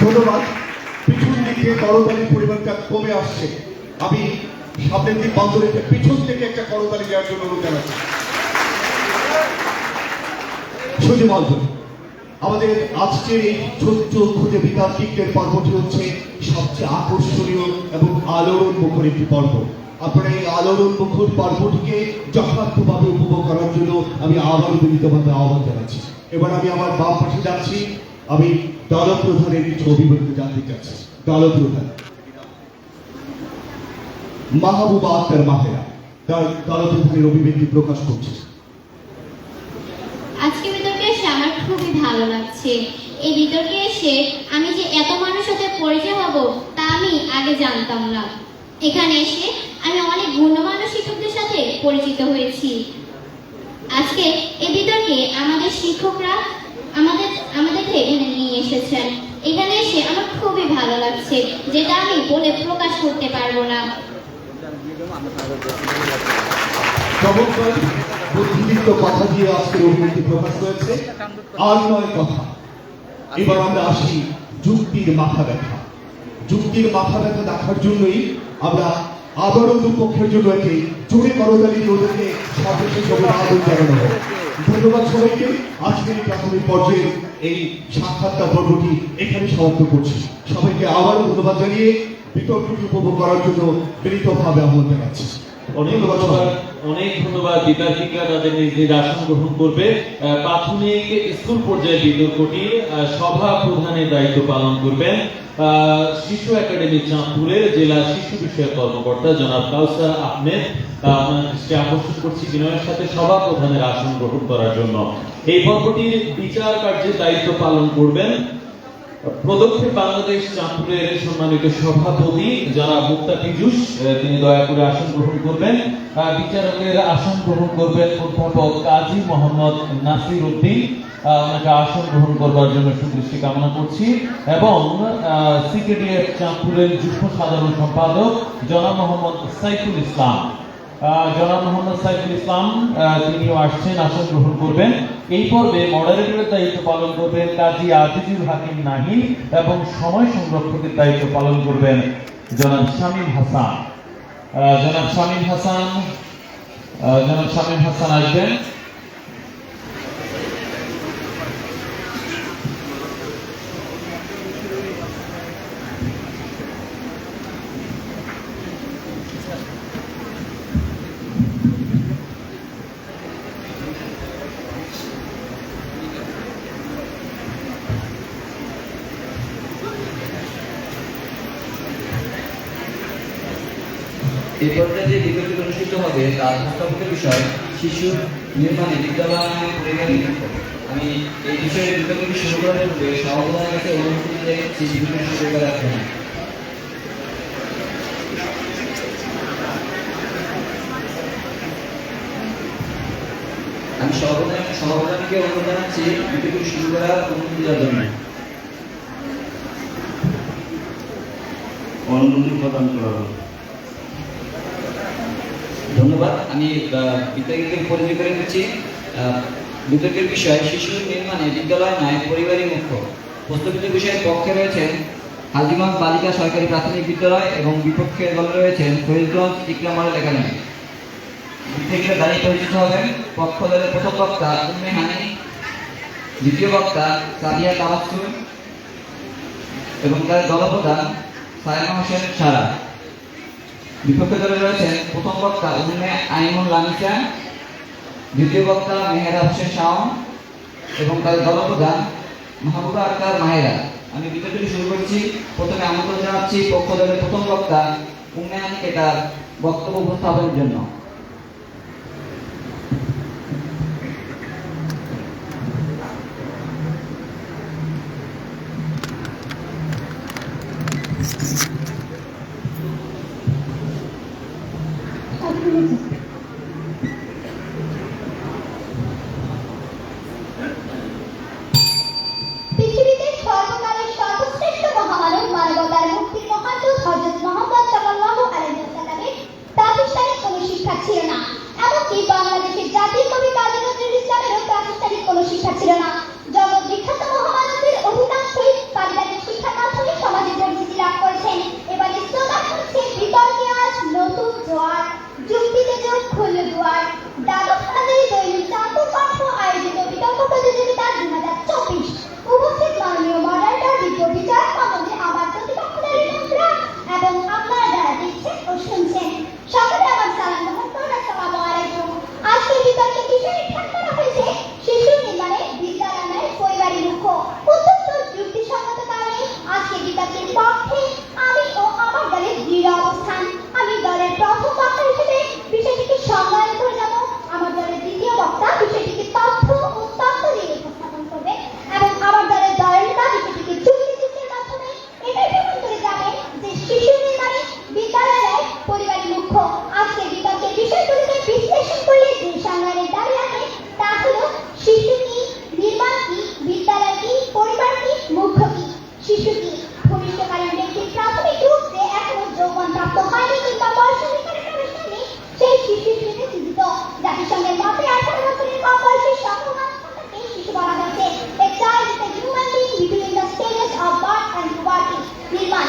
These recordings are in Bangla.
ধন্যবাদ। পিছন দিকে করতালির পরিমাণটা কমে আসছে। আমি সামনের দিক বন্ধ রেখে পিছন থেকে একটা করতালি দেওয়ার জন্য অনুরোধ জানাচ্ছি। সুজি মঞ্জন, আমাদের আজকের এই ছোট্ট খুঁজে বিতার্কিকদের পর্বটি হচ্ছে সবচেয়ে আকর্ষণীয় এবং আলোড়ন মুখর একটি পর্ব। আপনারা এই আলোড়ন মুখর পর্বটিকে যথার্থভাবে উপভোগ করার জন্য আমি আবারও বিনীতভাবে আহ্বান জানাচ্ছি। এবার আমি আমার বাম পাশে যাচ্ছি। আমি দলপ্রধানের কিছু অভিব্যক্তি জানতে চাচ্ছি। দলপ্রধান মাহবুবা আক্তার মাহেরা দলপ্রধানের অভিব্যক্তি প্রকাশ করছে। আজকে বিতর্কে এসে আমার খুবই ভালো লাগছে। এই বিতর্কে এসে আমি যে এত মানুষের সাথে পরিচয় হব তা আমি আগে জানতাম না। এখানে এসে আমি অনেক গুণমান শিক্ষকদের সাথে পরিচিত হয়েছি। আজকে এই বিতর্কে আমাদের শিক্ষকরা আমাদেরকে এখানে নিয়ে এসেছেন। এখানে এসে আমার খুবই ভালো লাগছে, যেটা আমি বলে প্রকাশ করতে পারবো না। চমৎকার বুদ্ধিদীপ্ত কথা দিয়ে আজকের অভিব্যক্তি প্রকাশ করেছে। আর নয় কথা। এবার আমরা আসি যুক্তির মাথা ব্যথা। যুক্তির মাথা ব্যথা দেখার জন্যই আমরা আবারও দুপক্ষের জন্য একটি জোরে করতালি দিয়ে ওদেরকে সর্বশেষ অভিবাদন জানানো হয়। ধন্যবাদ সবাইকে। আজকের এই প্রাথমিক পর্যায়ে এই সাক্ষাৎকার পর্বটি এখানে সমাপ্ত করছি। সবাইকে আবারও ধন্যবাদ জানিয়ে বিতর্কটি উপভোগ করার জন্য বিনীতভাবে আহ্বান জানাচ্ছি। অনেক ধন্যবাদ। বিতার্কিকরা তাদের নিজ নিজ আসন গ্রহণ করবে। প্রাথমিক স্কুল পর্যায়ে বিতর্কটি সভা প্রধানের দায়িত্ব পালন করবেন শিশু একাডেমি চাঁদপুরের জেলা শিশু বিষয়ক কর্মকর্তা জনাব কাউসার আহমেদ। আপনার দৃষ্টি আকর্ষণ করছি বিনয়ের সাথে সভা প্রধানের আসন গ্রহণ করার জন্য। এই পর্বটির বিচার কার্যের দায়িত্ব পালন করবেন পদক্ষেপ বাংলাদেশ চাঁদপুরের সম্মানিত সভাপতি যারা মুক্তা পীযুষ, তিনি দয়া করে আসন গ্রহণ করবেন। বিচারকের আসন গ্রহণ করবেন অধ্যাপক কাজী মোহাম্মদ নাসির উদ্দিন, ওনাকে আসন গ্রহণ করবার জন্য সুদৃষ্টি কামনা করছি। এবং সিকেডিএফ চাঁদপুরের যুগ্ম সাধারণ সম্পাদক জনাব মোহাম্মদ সাইফুল ইসলাম, তিনিও আসছেন, আসন গ্রহণ করবেন। এই পর্বে মডারেটরের দায়িত্ব পালন করবেন কাজী আজিজুল হাকিম নাহিল এবং সময় সংরক্ষকের দায়িত্ব পালন করবেন জনাব শামীম হাসান। জনাব শামীম হাসান আসবেন। এই পর্যায়ে যে বিতর্ক অনুষ্ঠিত হবে তার প্রস্তাবিত বিষয় শিশু নির্মাণে বিদ্যালয় পরিবারের লক্ষ্য। আমি এই বিষয়ে বিতর্কটি শুরু করার পূর্বে সভাপতির কাছে অনুমতি রেখেছি বিতর্ক শুরু করার জন্য। আমি সভাপতিকে অনুরোধ জানাচ্ছি বিতর্কটি শুরু করার অনুমতি দেওয়ার জন্য। অনুমতি প্রদান করা হবে। ধন্যবাদ। আমি বিতর্কের পরিচয় করে দিচ্ছি। বিতর্কের বিষয় শিশু নির্মাণে বিদ্যালয় নয় পরিবারই মুখ্য। প্রস্তাবিত বিষয়ের পক্ষে রয়েছেন হাজীগঞ্জ বালিকা সরকারি প্রাথমিক বিদ্যালয় এবং বিপক্ষের দলে রয়েছেন ফরিদগঞ্জ ইকরাম মডেল একাডেমি। বিতর্কের দাঁড়িয়ে পরিচিত হবেন পক্ষ দলের প্রথম বক্তা উম্মে হানি, দ্বিতীয় বক্তা সাদিয়া তাবাসসুম এবং তার দলপ্রধান সায়মা হোসেন সারা। বিপক্ষ দলে রয়েছেন প্রথম বক্তা উম্মে আইমুল লামিসা, দ্বিতীয় বক্তা মেহেরা হোসেন শাওন এবং তার দলপ্রধান মাহবুবা আক্তার মাহেরা। আমি বিতর্কটি শুরু করছি। প্রথমে আমন্ত্রণ জানাচ্ছি পক্ষ দলের প্রথম বক্তা উম্মে হানিকে তার বক্তব্য উপস্থাপনের জন্য। পৃথিবীতে সর্বকালের সর্বশ্রেষ্ঠ মহামানব মানবতার মুক্তির মহাদূত হযরত মুহাম্মদ সাল্লাল্লাহু আলাইহি ওয়াসাল্লামের প্রাতিষ্ঠানিক কোনো শিক্ষা ছিল না। এমনকি বাংলাদেশের জাতীয় কবি কাজী নজরুল ইসলামেরও প্রাতিষ্ঠানিক কোনো শিক্ষা ছিল না। জগৎ বিখ্যাত মহামানবদের অধিকাংশই পারিবারিক শিক্ষা না শিশুটি ভবিষ্যৎকালীন ব্যক্তির প্রাথমিক রূপ যে এখনো যৌবন প্রাপ্ত হয়নি কিংবা বয়সন্ধিকালে প্রবেশ করেনি, সেই শিশু হিসেবে চিহ্নিত। জাতিসংঘের মতে 18 বছরের কম বয়সী সকল মানুষ সন্তানকে শিশু বলা হয়েছে। A child is a human being between the stages of birth and puberty. নির্মাণ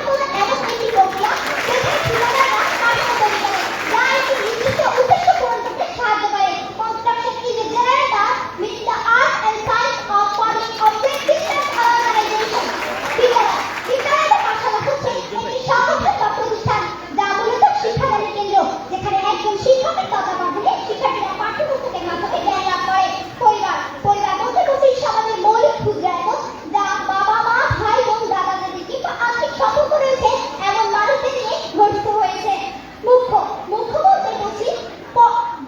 হলো এমন একটি প্রক্রিয়া যেখানে ঠিকাদাররা কাঠামো তৈরি করে যা একটি নির্দিষ্ট উদ্দেশ্য পূরণ করতে সাহায্য করে। Construction is a general term meaning the art and science of forming objects and organization. বিদ্যালয়ের পাঠশালা হচ্ছে একটি সংগঠন বা প্রতিষ্ঠান যা মূলত শিক্ষাদানের কেন্দ্র, যেখানে একজন শিক্ষকের তত্ত্বাবধানে শিক্ষার্থীরা পাঠ্যপুস্তকের মাধ্যমে জ্ঞান লাভ করে। পরিবার বলতে বোঝায় সমাজের মৌলিক ক্ষুদ্রায়ত যা বাবা মা ভাই বোন দাদা দাদি কিংবা আর্থিক সম্পর্ক রয়েছে এমন মানুষদের নিয়ে গঠিত হয়েছে। মুখ্য বলতে বুঝি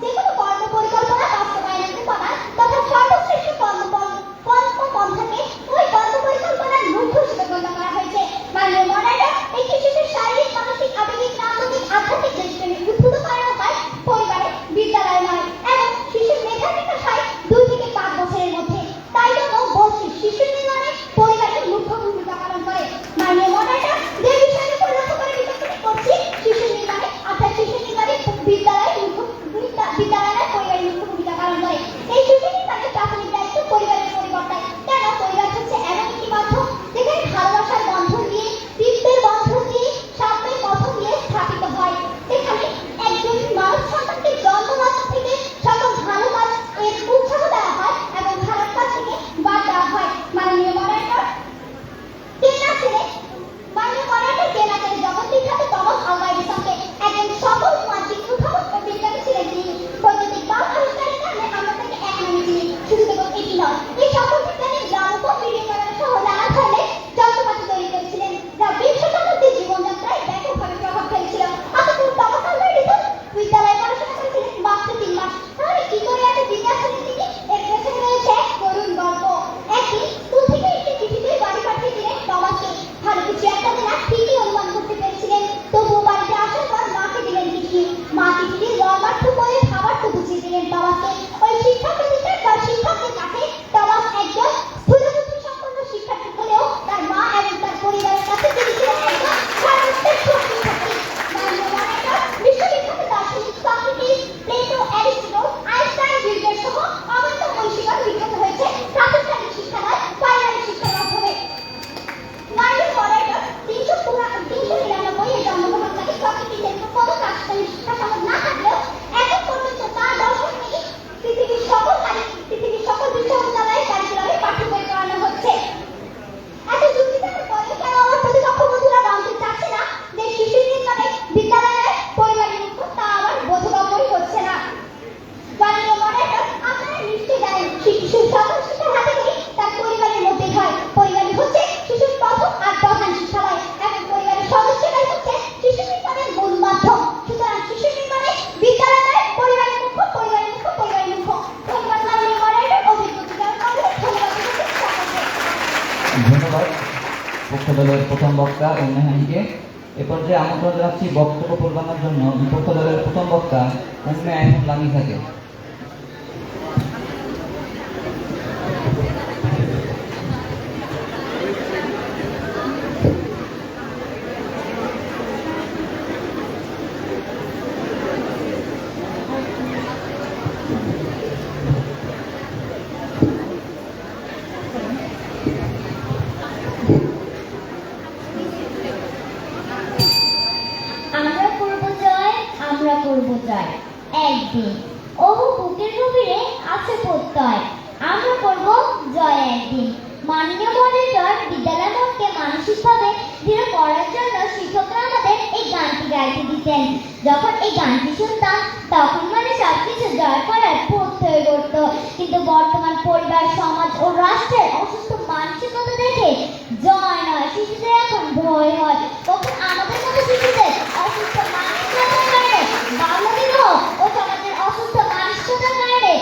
যে কোনো কর্ম পরিকল্পনা বাস্তবায়নের উপাদান তথা সর্বশ্রেষ্ঠ কর্মপন্থাকে ওই কর্ম পরিকল্পনার মুখ্য হিসেবে গণ্য করা হয়েছে। মাননীয় মডেলটা একটি শিশুর শারীরিক মানসিক আবেগিক নান্দনিক আধ্যাত্মিক দৃষ্টিকে উদ্ভূত করার উপায় পরিবারে, বিদ্যালয় নয়, এবং শিশুর মেধার বিকাশ হয় 2 থেকে 5 বছরের মধ্যে। তাই জন্য বলছি শিশু নির্মাণে পরিবারের মুখ্য ভূমিকা পালন করে। মাননীয় মডেলটা যে বিষয়ের উপর লক্ষ্য করে বিবেচনা করছি শিশু নির্মাণে, অর্থাৎ শিশু নির্মাণে বিদ্যালয়ের পরিবারের মুখ্য ভূমিকা পালন করে। এই শিশু নির্মাণের প্রাথমিক দায়িত্ব পরিবারের পরিবর্তায়। কেন? পরিবার হচ্ছে এমন একটি মাধ্যম যেখানে ভালোবাসার বন্ধন দিয়ে, তৃপ্তির বন্ধন দিয়ে, সাম্যের বন্ধন দিয়ে স্থাপিত হয়। এখানে একজন মানুষ সন্তানকে জন্মমাত্র থেকে সকল ভালো কাজ এর উৎসাহ দেওয়া হয় এবং খারাপ কাজ থেকে বাদ দেওয়া হয়। মাননীয় মডারেটর কেনা ছেলে জগৎ বিখ্যাত টমাস আলভা এডিসনকে একজন সফল মানসিক উদ্ভাবক ও বিজ্ঞানী ছিলেন তিনি। বৈদ্যুতিক বাল্ব আবিষ্কারের কারণে আমরা তাকে এক নামে চিনি। শুধু কেবল এটি নয়, এই সফল বিজ্ঞানী গ্রামোফোন, ভিডিওকরণ সহ নানা ধরনের যন্ত্রপাতি তৈরি করেছিলেন যা 20 শতাব্দীর জীবনযাত্রায় ব্যাপকভাবে প্রভাব ফেলেছিল। অথচ টমাস আলভা এডিসন বিদ্যালয়ে পড়াশোনা করেছিলেন মাত্র 3 মাস। তাহলে কি করে এত জিজ্ঞাসা ছিলেন তিনি? এর পেছনে রয়েছে এক করুণ গল্প। একদিন স্কুল থেকে একটি চিঠিতে বাড়ি পাঠিয়েছিলেন টমাসকে। ভালো কিছু একটা না ঠিকই অনুমান করতে পেরেছিলেন, তবুও বাড়িতে আসার পর মাকে দিলেন চিঠি। মা চিঠিটি মর্মার্থ করে খাবারটা বুঝিয়ে দিলেন টমাসকে। ওই শিক্ষা প্রতিষ্ঠান বা শিক্ষকের কাছে টমাস একজন স্থূলবুদ্ধি সম্পন্ন শিক্ষার্থী হলেও তার মা এবং তার পরিবারের কাছে তিনি ছিলেন একজন সর্বশ্রেষ্ঠ শিক্ষার্থী। বিশ্ববিখ্যাত দার্শনিক সক্রেটিস, প্লেটো, অ্যারিস্টটল, আইনস্টাইন, বিল সহ অগণিত মনীষীগণ বিখ্যাত হয়েছে প্রাতিষ্ঠানিক শিক্ষা নয়, পারিবারিক শিক্ষার মাধ্যমে। মাননীয় মডারেটর 399 এ জন্মগ্রহণকারী সক্রেটিসের কোনো প্রাতিষ্ঠানিক শিক্ষা সনদ না থাকলেও এখন পর্যন্ত তার দর্শন নিয়ে পৃথিবীর সকল বিশ্ববিদ্যালয়ের কারিকুলামে পাঠ্য বই পড়ানো হচ্ছে। এত যুক্তি থাকার পরেও কেন আমার প্রতিপক্ষ বন্ধুরা জানতে চাচ্ছে না যে শিশু নির্মাণে বিদ্যালয়ের পরিবারের মুখ্য, তা আমার বোধগম্যই হচ্ছে না। মাননীয় মডারেটর আপনারা নিশ্চয়ই জানেন শিশুর সকল শিক্ষার হাতেখড়ি তার পরিবারের মধ্যে হয়। পরিবারই হচ্ছে শিশুর প্রথম আর প্রধান শিক্ষালয় এবং পরিবারের সদস্যরাই হচ্ছে শিশু নির্মাণের মূল মাধ্যম। সুতরাং শিশু নির্মাণে বিদ্যালয় নয়, পরিবারের মুখ্য। ধন্যবাদ মাননীয় মডারেটর অভিজ্ঞতার কারণে ধন্যবাদ পক্ষ দলের প্রথম বক্তা উন্নয়নীকে। এ পর্যায়ে আমন্ত্রণ জানাচ্ছি বক্তব্য প্রদানের জন্য পক্ষ দলের প্রথম বক্তা উন্নয়ন লামিসাকে। আমরা করব জয় একদিন, ওহো বুকের গভীরে আছে প্রত্যয়, আমরা করব জয় একদিন। মাননীয় মডারেটর বিদ্যালয় মনকে মানসিকভাবে দৃঢ় করার জন্য শিক্ষকরা আমাদের এই গানটি গাইতে দিতেন। যখন এই গানটি শুনতাম তখন মানে সবকিছু জয় করার প্রত্যয় করত। কিন্তু বর্তমান পরিবার, সমাজ ও রাষ্ট্রের অসুস্থ মানসিকতা দেখে জয় নয়, শিশুদের এখন ভয় হয়। কখন আমাদের মতো শিশুদের অসুস্থ মানসিকতার কারণে, বাল্যবিবাহ ও সমাজের অসুস্থ মানসিকতার কারণে,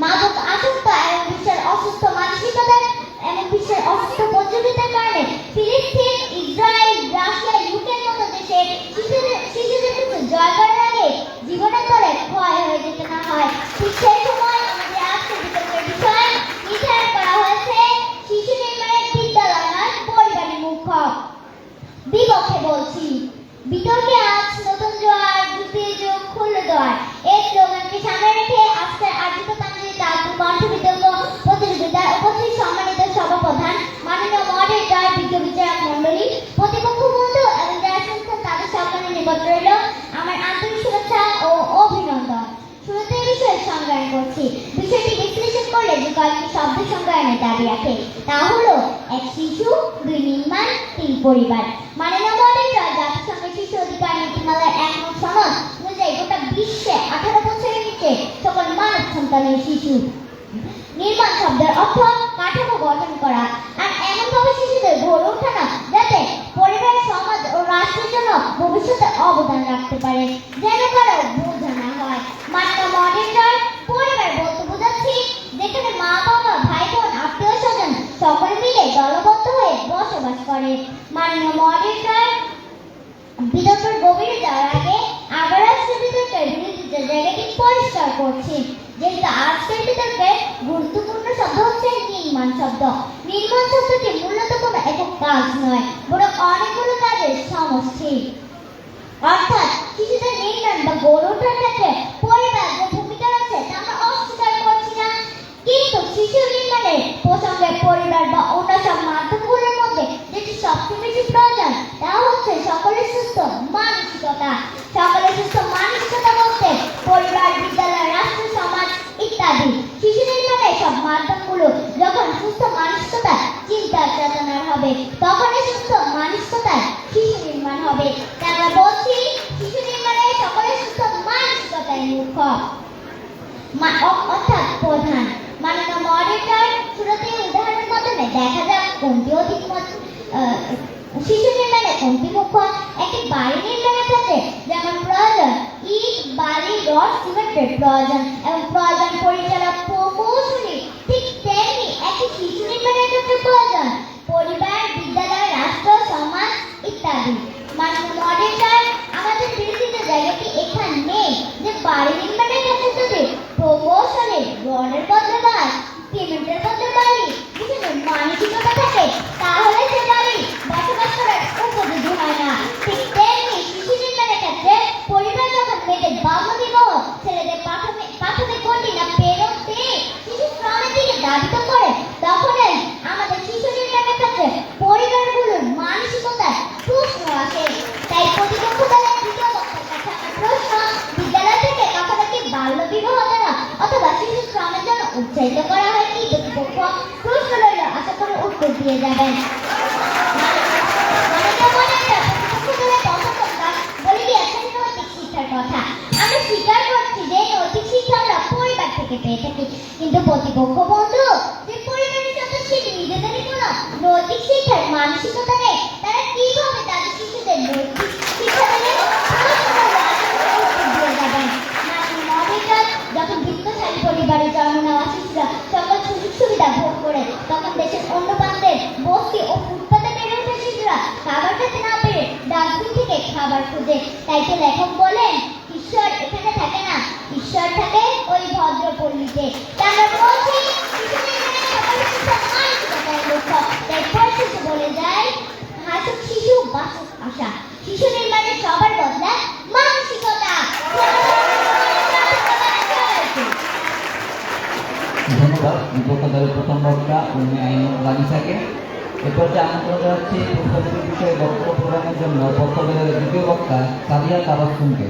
মাদক আসক্ত এবং বিশ্বের অসুস্থ মানসিকতার এবং বিশ্বের অসুস্থ প্রতিযোগিতার কারণে ফিলিস্তিন, ইসরায়েল, রাশিয়া, ইউক্রেন মতো দেশে শিশুদের কিছু জয় করার আগে জীবনের তলে ক্ষয় হয়ে যেতে না হয়। ঠিক সেই সময় আমাদের আজকের বিতর্কের বিষয় নির্ধারণ করা হয়েছে শিশু নির্মাণের বিদ্যালয় নয়, বাস্তবায়নের দাবি রাখে। তা হলো 1 শিশু 2 নির্মাণ 3 পরিবার। মাননীয় মডেল জাতিসংঘের শিশু অধিকার নীতিমালার 1 নং সনদ অনুযায়ী গোটা বিশ্বে 18 বছরের নিচে সকল মানব সন্তানের শিশু। নির্মাণ শব্দের অর্থ কাঠামো গঠন করা, আর এমনভাবে শিশুদের গড়ে ওঠানো যাতে পরিবার, সমাজ ও রাষ্ট্রের জন্য ভবিষ্যতে অবদান রাখতে পারে, যেন কারো বোঝা না হয়। মাননীয় মডেল পরিবার বলতে বোঝাচ্ছি যেখানে মা বাবা, ভাই বোন, আত্মীয় স্বজন সকলে মিলে দলবদ্ধ হয়ে বসবাস করে। মাননীয় মডেল বিতর্কের গভীরে যাওয়ার আগে আবার আজকের বিতর্কের বিরোধিতার জায়গাটি পরিষ্কার করছি, যেহেতু আজকের বিতর্কের গুরুত্বপূর্ণ শব্দ হচ্ছে নির্মাণ শব্দ। নির্মাণ শব্দটি মূলত কোনো একক কাজ নয়, বরং অনেকগুলো কাজের সমষ্টি। অর্থাৎ শিশুদের নির্মাণ বা গড়ে ওঠার ক্ষেত্রে পরিবার যে ভূমিকা রয়েছে তা আমরা অস্বীকার করছি না, কিন্তু শিশু নির্মাণের প্রসঙ্গে পরিবার বা অন্য সব মাধ্যমগুলোর মধ্যে যেটি সবচেয়ে বেশি প্রয়োজন তা হচ্ছে সকলের সুস্থ মানসিকতা। সকলের সুস্থ মানসিকতা বলতে পরিবার, বিদ্যালয়, রাষ্ট্র, সমাজ ইত্যাদি। শিশু নির্মাণের সব মাধ্যমগুলো যখন সুস্থ মানসিকতা চিন্তা চেতনার হবে, তখনই সুস্থ মানসিকতার শিশু নির্মাণ হবে। তাই আমরা বলছি শিশু নির্মাণে সকলের সুস্থ মানসিকতাই মুখ্য, অর্থাৎ প্রধান। মাননীয় মডেলটার শুরুতে উদাহরণের মাধ্যমে দেখা যাক কোনটি অধিক শিশু নির্মাণে কোনটি মুখ্য। একটি বাড়ি নির্মাণের ক্ষেত্রে যেমন প্রয়োজন ইট, বালি, রড, সিমেন্টের প্রয়োজন এবং প্রয়োজন পরিচালক, প্রকৌশলী, ঠিক তেমনি একটি শিশু নির্মাণের ক্ষেত্রে প্রয়োজন পরিবার, বিদ্যালয়, রাষ্ট্র, সমাজ ইত্যাদি। মাননীয় মডেলটার আমাদের বিরোধিতার জায়গাটি এখানে নেই যে বাড়ি নির্মাণের ক্ষেত্রে যদি প্রকৌশলী রডের বদলে বাঁশ, সিমেন্টের বদলে বালি বিভিন্ন মানসিকতা থাকে তাহলে সে বাড়ি বসবাস করার উপযোগী হয় না। ঠিক তেমনি শিশু নির্মাণের ক্ষেত্রে পরিবার যখন মেয়েদের বাল্য বিবাহ, ছেলেদের প্রাথমিক গণ্ডি না পেরোতে শিশু শ্রমের দিকে ধাবিত করে, তখনই আমাদের শিশু নির্মাণের ক্ষেত্রে পরিবারগুলোর মানসিকতায় প্রশ্ন আসে। তাই প্রতিপক্ষ দলের দ্বিতীয় বক্তার কাছে আমার প্রশ্ন, বিদ্যালয় থেকে কখনো কি বাল্য বিবাহ দ্বারা অথবা শিশু শ্রমের জন্য উৎসাহিত করা হয় কি? প্রতিপক্ষ প্রশ্ন রইল, আশা করে উত্তর দিয়ে যাবেন। আমরা স্বীকার করছি যে নৈতিক শিক্ষা আমরা পরিবার থেকে পেয়ে থাকি, কিন্তু প্রতিপক্ষ বন্ধু যে পরিবারের সদস্যের নিজেদেরই কোনো নৈতিক শিক্ষার মানসিকতা নেই, তারা কিভাবে তাদের শিশুদের নৈতিক শিক্ষা দেবে? যখন বিত্তশালী পরিবারে জন্ম নেওয়া শিশুরা সকল সুযোগ সুবিধা ভোগ করে, তখন দেশের অন্য প্রান্তের বস্তি ও ফুটপাতে বেড়ে ওঠা শিশুরা খাবার খেতে না পেরে ডাস্টবিন থেকে খাবার খোঁজে। তাই তো লেখক বলেন ঈশ্বর এখানে থাকে না, ঈশ্বর থাকে ওই ভদ্রপল্লীতে। তাই আমরা বলছি শিশু নির্মাণের সকল শিশুর মানসিকতার লক্ষ্য। তাই পরিশেষে বলে যায় হাসুক শিশু বাসুক আশা। শিশু নির্মাণের সবার বদলা মানসিকতা। ধন্যবাদ বিপক্ষদলের প্রথম বক্তা উম্মে আইনুল বাগিচাকে। এরপর যে আমন্ত্রণ জানাচ্ছি প্রস্তাবিত বিষয়ে বক্তব্য প্রদানের জন্য পক্ষদলের দ্বিতীয় বক্তা সাদিয়া তাবাসসুমকে।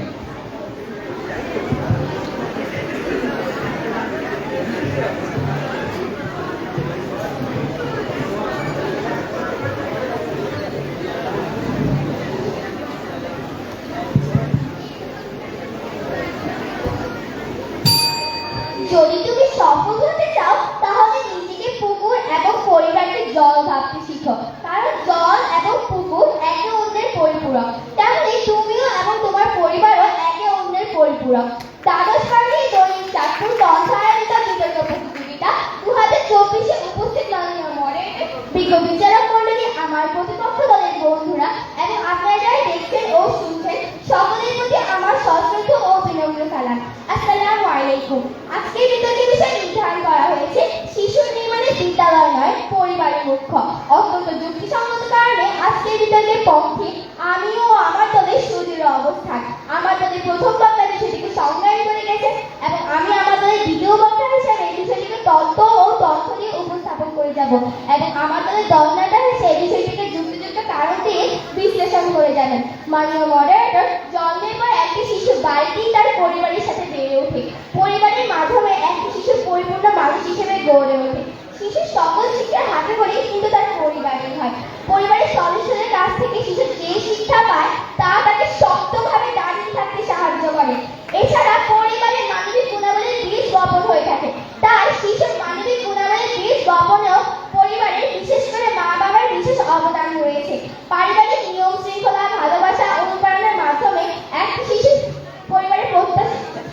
যদি তুমি সফল হতে চাও তাহলে নিজেকে পুকুর এবং পরিবারকে জল ভাবতে শিখো, কারণ জল এবং পুকুর একে অন্যের পরিপূরক। তাহলে তুমিও এবং তোমার পরিবারও একে অন্যের পরিপূরক। দ্বাদশ শ্রেণী দৈনিক চাঁদপুর গ্রন্থাগারিত বিতর্ক প্রতিযোগিতা 2024-এ উপস্থিত মাননীয় মডেল, বিজ্ঞ বিচারক মণ্ডলী, আমার প্রতিপক্ষ দলের বন্ধুরা এবং আপনারা যারা দেখছেন ও শুনছেন সকলের প্রতি আমার সশ্রদ্ধ ও বিনম্র সালাম। আসসালামু আলাইকুম। আজকের বিতর্কের বিষয় নির্ধারণ করা হয়েছে শিশু নির্মাণে বিদ্যালয় নয় পরিবারের মুখ্য। অত্যন্ত যুক্তিসঙ্গত কারণে আজকের বিতর্কের পক্ষে আমি ও আমার দলের সুদৃঢ় অবস্থান। আমার দলের প্রথম বক্তা বিষয়টিকে সংজ্ঞায়ন করে গেছেন এবং আমি আমার দলের দ্বিতীয় বক্তা হিসেবে এই বিষয়টিকে তত্ত্ব ও তথ্য দিয়ে উপস্থাপন করে যাব এবং আমার দলের দলনেতা হিসেবে বিষয়টিকে যুক্তিযুক্ত কারণ দিয়ে বিশ্লেষণ করে যাবেন। মাননীয় মডারেটর, জন্মের পর একটি শিশু বাড়িতেই তার পরিবারের সাথে বেড়ে ওঠে। পরিবারের মাধ্যমে একটি শিশু পরিপূর্ণ মানুষ হিসেবে গড়ে ওঠে। শিশুর সকল শিক্ষা হাতে করে কিন্তু তার পরিবারের হয়। পরিবারের সদস্যদের কাছ থেকে শিশু যে শিক্ষা পায় তা তাকে শক্তভাবে দাঁড়িয়ে থাকতে সাহায্য করে। এছাড়া পরিবারের মানবিক গুণাবলীর বীজ বপন হয়ে থাকে। তাই শিশুর মানবিক গুণাবলীর বীজ বপনেও পরিবারের বিশেষ করে মা বাবার বিশেষ অবদান রয়েছে। পারিবারিক নিয়ম শৃঙ্খলা, ভালোবাসা, অনুপ্রেরণার মাধ্যমে একটি শিশু পরিবারের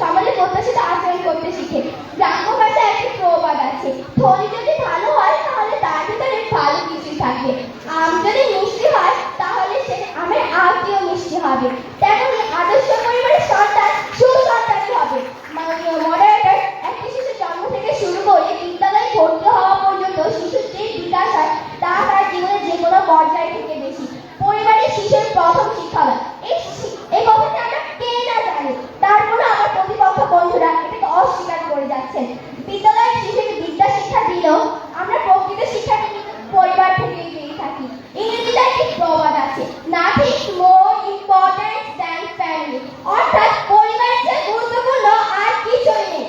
সমাজের প্রত্যাশিত আচরণ করতে শিখে। গ্রাম্য ভাষায় একটি প্রবাদ আছে, থলি যদি ভালো হয় তাহলে তার ভিতরে ভালো কিছু থাকবে, আম যদি মিষ্টি হয় তাহলে সে আমের আটিও মিষ্টি হবে। তেমনি আদর্শ পরিবারের সন্তান সুসন্তানই হবে। মাননীয় মডারেটর, একটি শিশুর জন্ম থেকে শুরু করে বিদ্যালয়ে ভর্তি হওয়া পর্যন্ত শিশুর যে বিকাশ হয় তা তার জীবনের যে কোনো পর্যায় থেকে বেশি। পরিবারের শিশুর প্রথম শিক্ষালয়, এই কথাটা আমরা কে না জানি, তারপরে আমার প্রতিপক্ষ বন্ধুরা এটাকে অস্বীকার করে যাচ্ছেন। বিদ্যালয়ের শিশুকে বিদ্যা শিক্ষা দিলেও আমরা প্রকৃত শিক্ষা পরিবার থেকে পেয়ে থাকি। ইংরেজিতে একটি প্রবাদ আছে, nothing more important than family, অর্থাৎ পরিবারের চেয়ে গুরুত্বপূর্ণ আর কিছুই নেই।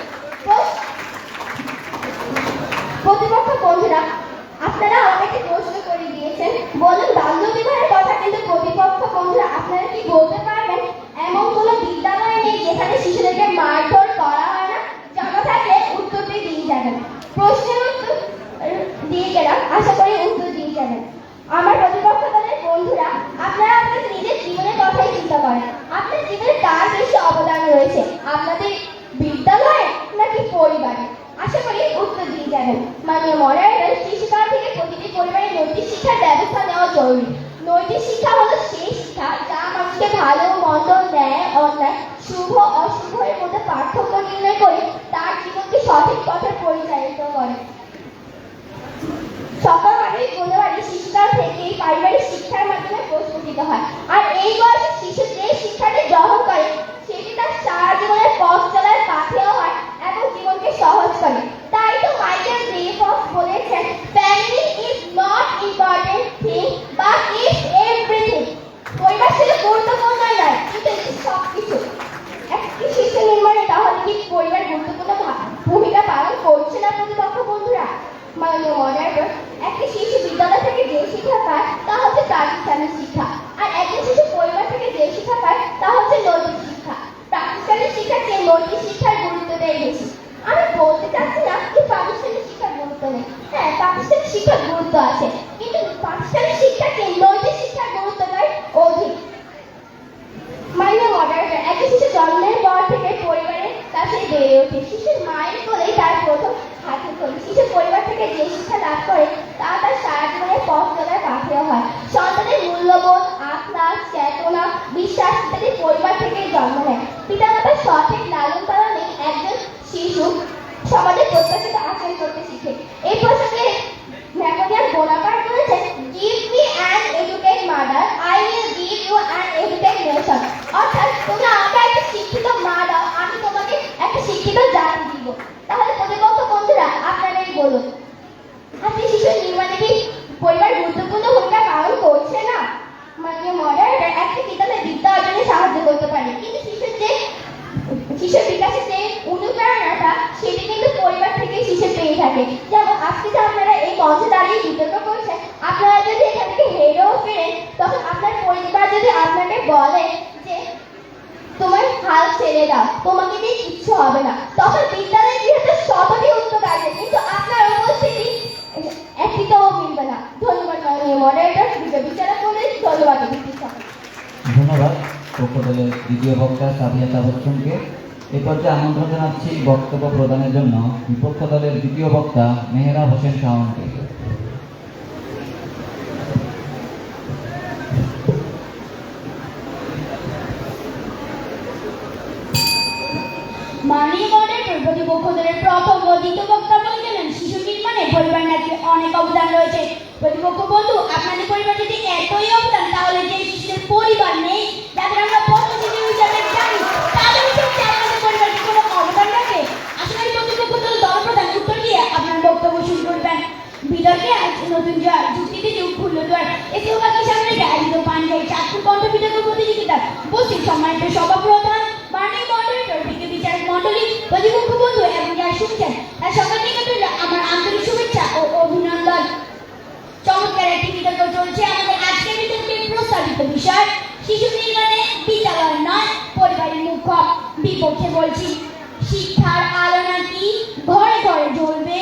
প্রতিপক্ষ বন্ধুরা, আপনারা আমাকে প্রশ্ন করে দিয়েছেন, বলুন বাল্য বিবাহের কথা, কিন্তু প্রতিপক্ষ বন্ধুরা আপনারা কি বলতে পারবেন এমন কোনো বিদ্যালয় নেই যেখানে শিশুদেরকে মারধর করা হয় না? জানা থাকলে উত্তরটি দিয়ে যাবেন। প্রশ্নের উত্তর দিয়ে গেলাম, আশা করি উত্তর দিয়ে যাবেন। আমার প্রতিপক্ষ দলের বন্ধুরা, আপনারা আপনাদের নিজের জীবনের কথাই চিন্তা করেন। আপনার জীবনে কার বেশি অবদান রয়েছে, আপনাদের বিদ্যালয়ে নাকি পরিবারে? আশা করি উত্তর দিয়ে যাবেন। মাননীয় মডারেটর, শিশুকাল থেকে প্রতিটি পরিবারে নৈতিক শিক্ষার ব্যবস্থা নেওয়া জরুরি। নৈতিক শিক্ষা হলো সেই শিক্ষা যা মানুষকে ভালো মন্দ, ন্যায় অন্যায়, শুভ অশুভ এর মধ্যে পার্থক্য নির্ণয় করে তার জীবনকে সঠিক পথে পরিচালিত করে। সকল মানবিক গুণাবলী শিশুকাল থেকেই পারিবারিক শিক্ষার মাধ্যমে প্রস্ফুটিত হয়। আর এই বয়সে শিশু যে শিক্ষাটি গ্রহণ করে সেটি তার সারা জীবনের পথ চলার পাথেয় হয় এবং জীবনকে সহজ করে। তাই তো মাইকেল ডেভস বলেছেন, family is not important thing but is everything. পরিবার শুধু গুরুত্বপূর্ণ নয়, কিন্তু এটি সবকিছু। একটি শিশু নির্মাণে তাহলে কি পরিবার গুরুত্বপূর্ণ ভূমিকা পালন করছে না প্রতিপক্ষ বন্ধুরা? মাননীয় মডারেটর, একটি শিশু বিদ্যালয় থেকে যে শিক্ষা পায় তা হচ্ছে প্রাতিষ্ঠানিক শিক্ষা, আর একজন শিশু পরিবার থেকে যে শিক্ষা পায় তা হচ্ছে নৈতিক শিক্ষা। প্রাতিষ্ঠানিক শিক্ষার চেয়ে নৈতিক শিক্ষার গুরুত্বটাই বেশি। আমি বলতে চাচ্ছি না যে প্রাতিষ্ঠানিক শিক্ষার গুরুত্ব নেই, হ্যাঁ প্রাতিষ্ঠানিক শিক্ষার গুরুত্ব আছে, কিন্তু প্রাতিষ্ঠানিক শিক্ষার চেয়ে নৈতিক শিক্ষার গুরুত্বটাই অধিক। মাননীয় মডারেটর, একটি শিশু জন্মের পর থেকে পরিবারের কাছে বেড়ে ওঠে। শিশুর মায়ের কোলেই তার প্রথম হাতে খোলে। শিশু পরিবার থেকে যে শিক্ষা লাভ করে তা তার সারা জীবনের পথ চলার পাথেয় হয়। সন্তানের মূল্যবোধ, আখলাক, চেতনা, বিশ্বাস ইত্যাদি পরিবার থেকেই জন্ম নেয়। পিতামাতার সঠিক লালন পালনে একজন শিশু সমাজের প্রত্যাশিত আচরণ করতে শিখে। এই প্রসঙ্গে ন্যাপোলিয়ন বোনাপার্ট বলেছেন, give me an educated mother, I will give you an educated nation. অর্থাৎ তুমি আমাকে একটা শিক্ষিত মা দাও, আমি তোমাকে একটা শিক্ষিত জাতি দিব। তাহলে প্রতিপক্ষ বন্ধুরা, আপনারাই বলুন, আপনি শিশু নির্মাণে কি পরিবার গুরুত্বপূর্ণ ভূমিকা পালন করছে না? মাননীয় মডারেটর, একটি বিদ্যালয়ে বিদ্যা অর্জনে সাহায্য করতে পারে, কিন্তু শিশুর বিকাশের যে অনুপ্রেরণাটা সেটি কিন্তু পরিবার থেকে শিশু পেয়ে থাকে। যেমন আজকে যে আপনারা এই মঞ্চে দাঁড়িয়ে বিতর্ক করছেন, আপনারা যদি এখান থেকে হেরেও ফেরেন, তখন আপনার পরিবার যদি আপনাকে বলে যে তোমার হাল ছেড়ে দাও, তোমাকে দিয়ে কিচ্ছু হবে না, তখন বিদ্যালয়ে গৃহতে শতটি উত্তর আসবে, কিন্তু আপনার উপস্থিতি একটিতেও মিলবে না। ধন্যবাদ মাননীয় মডারেটর, বিচারক মণ্ডলী, ধন্যবাদ উপস্থিত সকলকে। ধন্যবাদ পক্ষ দলের দ্বিতীয় বক্তা সাবিয়া তাবসসুমকে। এ পর্যায়ে আমন্ত্রণ জানাচ্ছি বক্তব্য প্রদানের জন্য বিপক্ষ দলের দ্বিতীয় বক্তা মেহরাব হোসেন শাওনকে। মাননীয় মডারেটর, প্রতিপক্ষ দলের প্রথম ও দ্বিতীয় বক্তা বলে গেলেন, শিশু নির্মাণে পরিবার নাকি অনেক অবদান রয়েছে। প্রতিপক্ষ বন্ধু, আপনাদের পরিবার যদি এতই অবদান, তাহলে যে শিশুদের পরিবার নেই, যাদের আমরা পথশিশু হিসাবে জানি, তাদের ক্ষেত্রে আপনাদের পরিবার কি কোনো অবদান রাখে? আসলে প্রতিপক্ষ দল দলপ্রধান উত্তর দিয়ে আপনার বক্তব্য শুরু করবেন। বিতর্কে নতুন যুক্তিতে যুগ খুলল দ্বার, এসিও বাকি সামনে আয়োজিত পাঞ্জাবি চাঁদপুর কণ্ঠ বিতর্ক প্রতিযোগিতার উপস্থিত সম্মানিত সভাপ্রধান, মাননীয় মডারেটর, বিচারক মণ্ডলী, প্রতিপক্ষ বন্ধু এবং যারা শুনছেন তার সকল নিকট আমার আন্তরিক শুভেচ্ছা ও বিষয় শিশু নির্মাণে বিদ্যালয় নয় পরিবারের মুখ্য বিপক্ষে বলছি। শিক্ষার আলো নাকি ঘরে ঘরে জ্বলবে,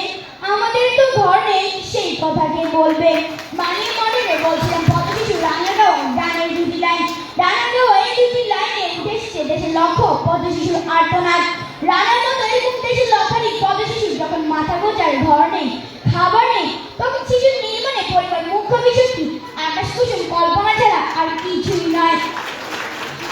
আমাদের তো ঘর নেই সেই কথাকে বলবে। মানে মডেলে বলছিলাম পথ শিশু রান্নাগাঁও গানের দুটি লাইন, রান্নাগাঁও এই দুটি লাইনে উঠে এসেছে দেশের লক্ষ্য পথ শিশুর আর্তনাদ। রানার মতো এরকম দেশের লক্ষাধিক পথ শিশুর যখন মাথা গোজার ঘর নেই, খাবার নেই, তখন শিশুর নির্মাণে পরিবার মুখ্য বিষয়টি আকাশ কুসুম কল্পনা ছাড়া আর কিছুই নয়।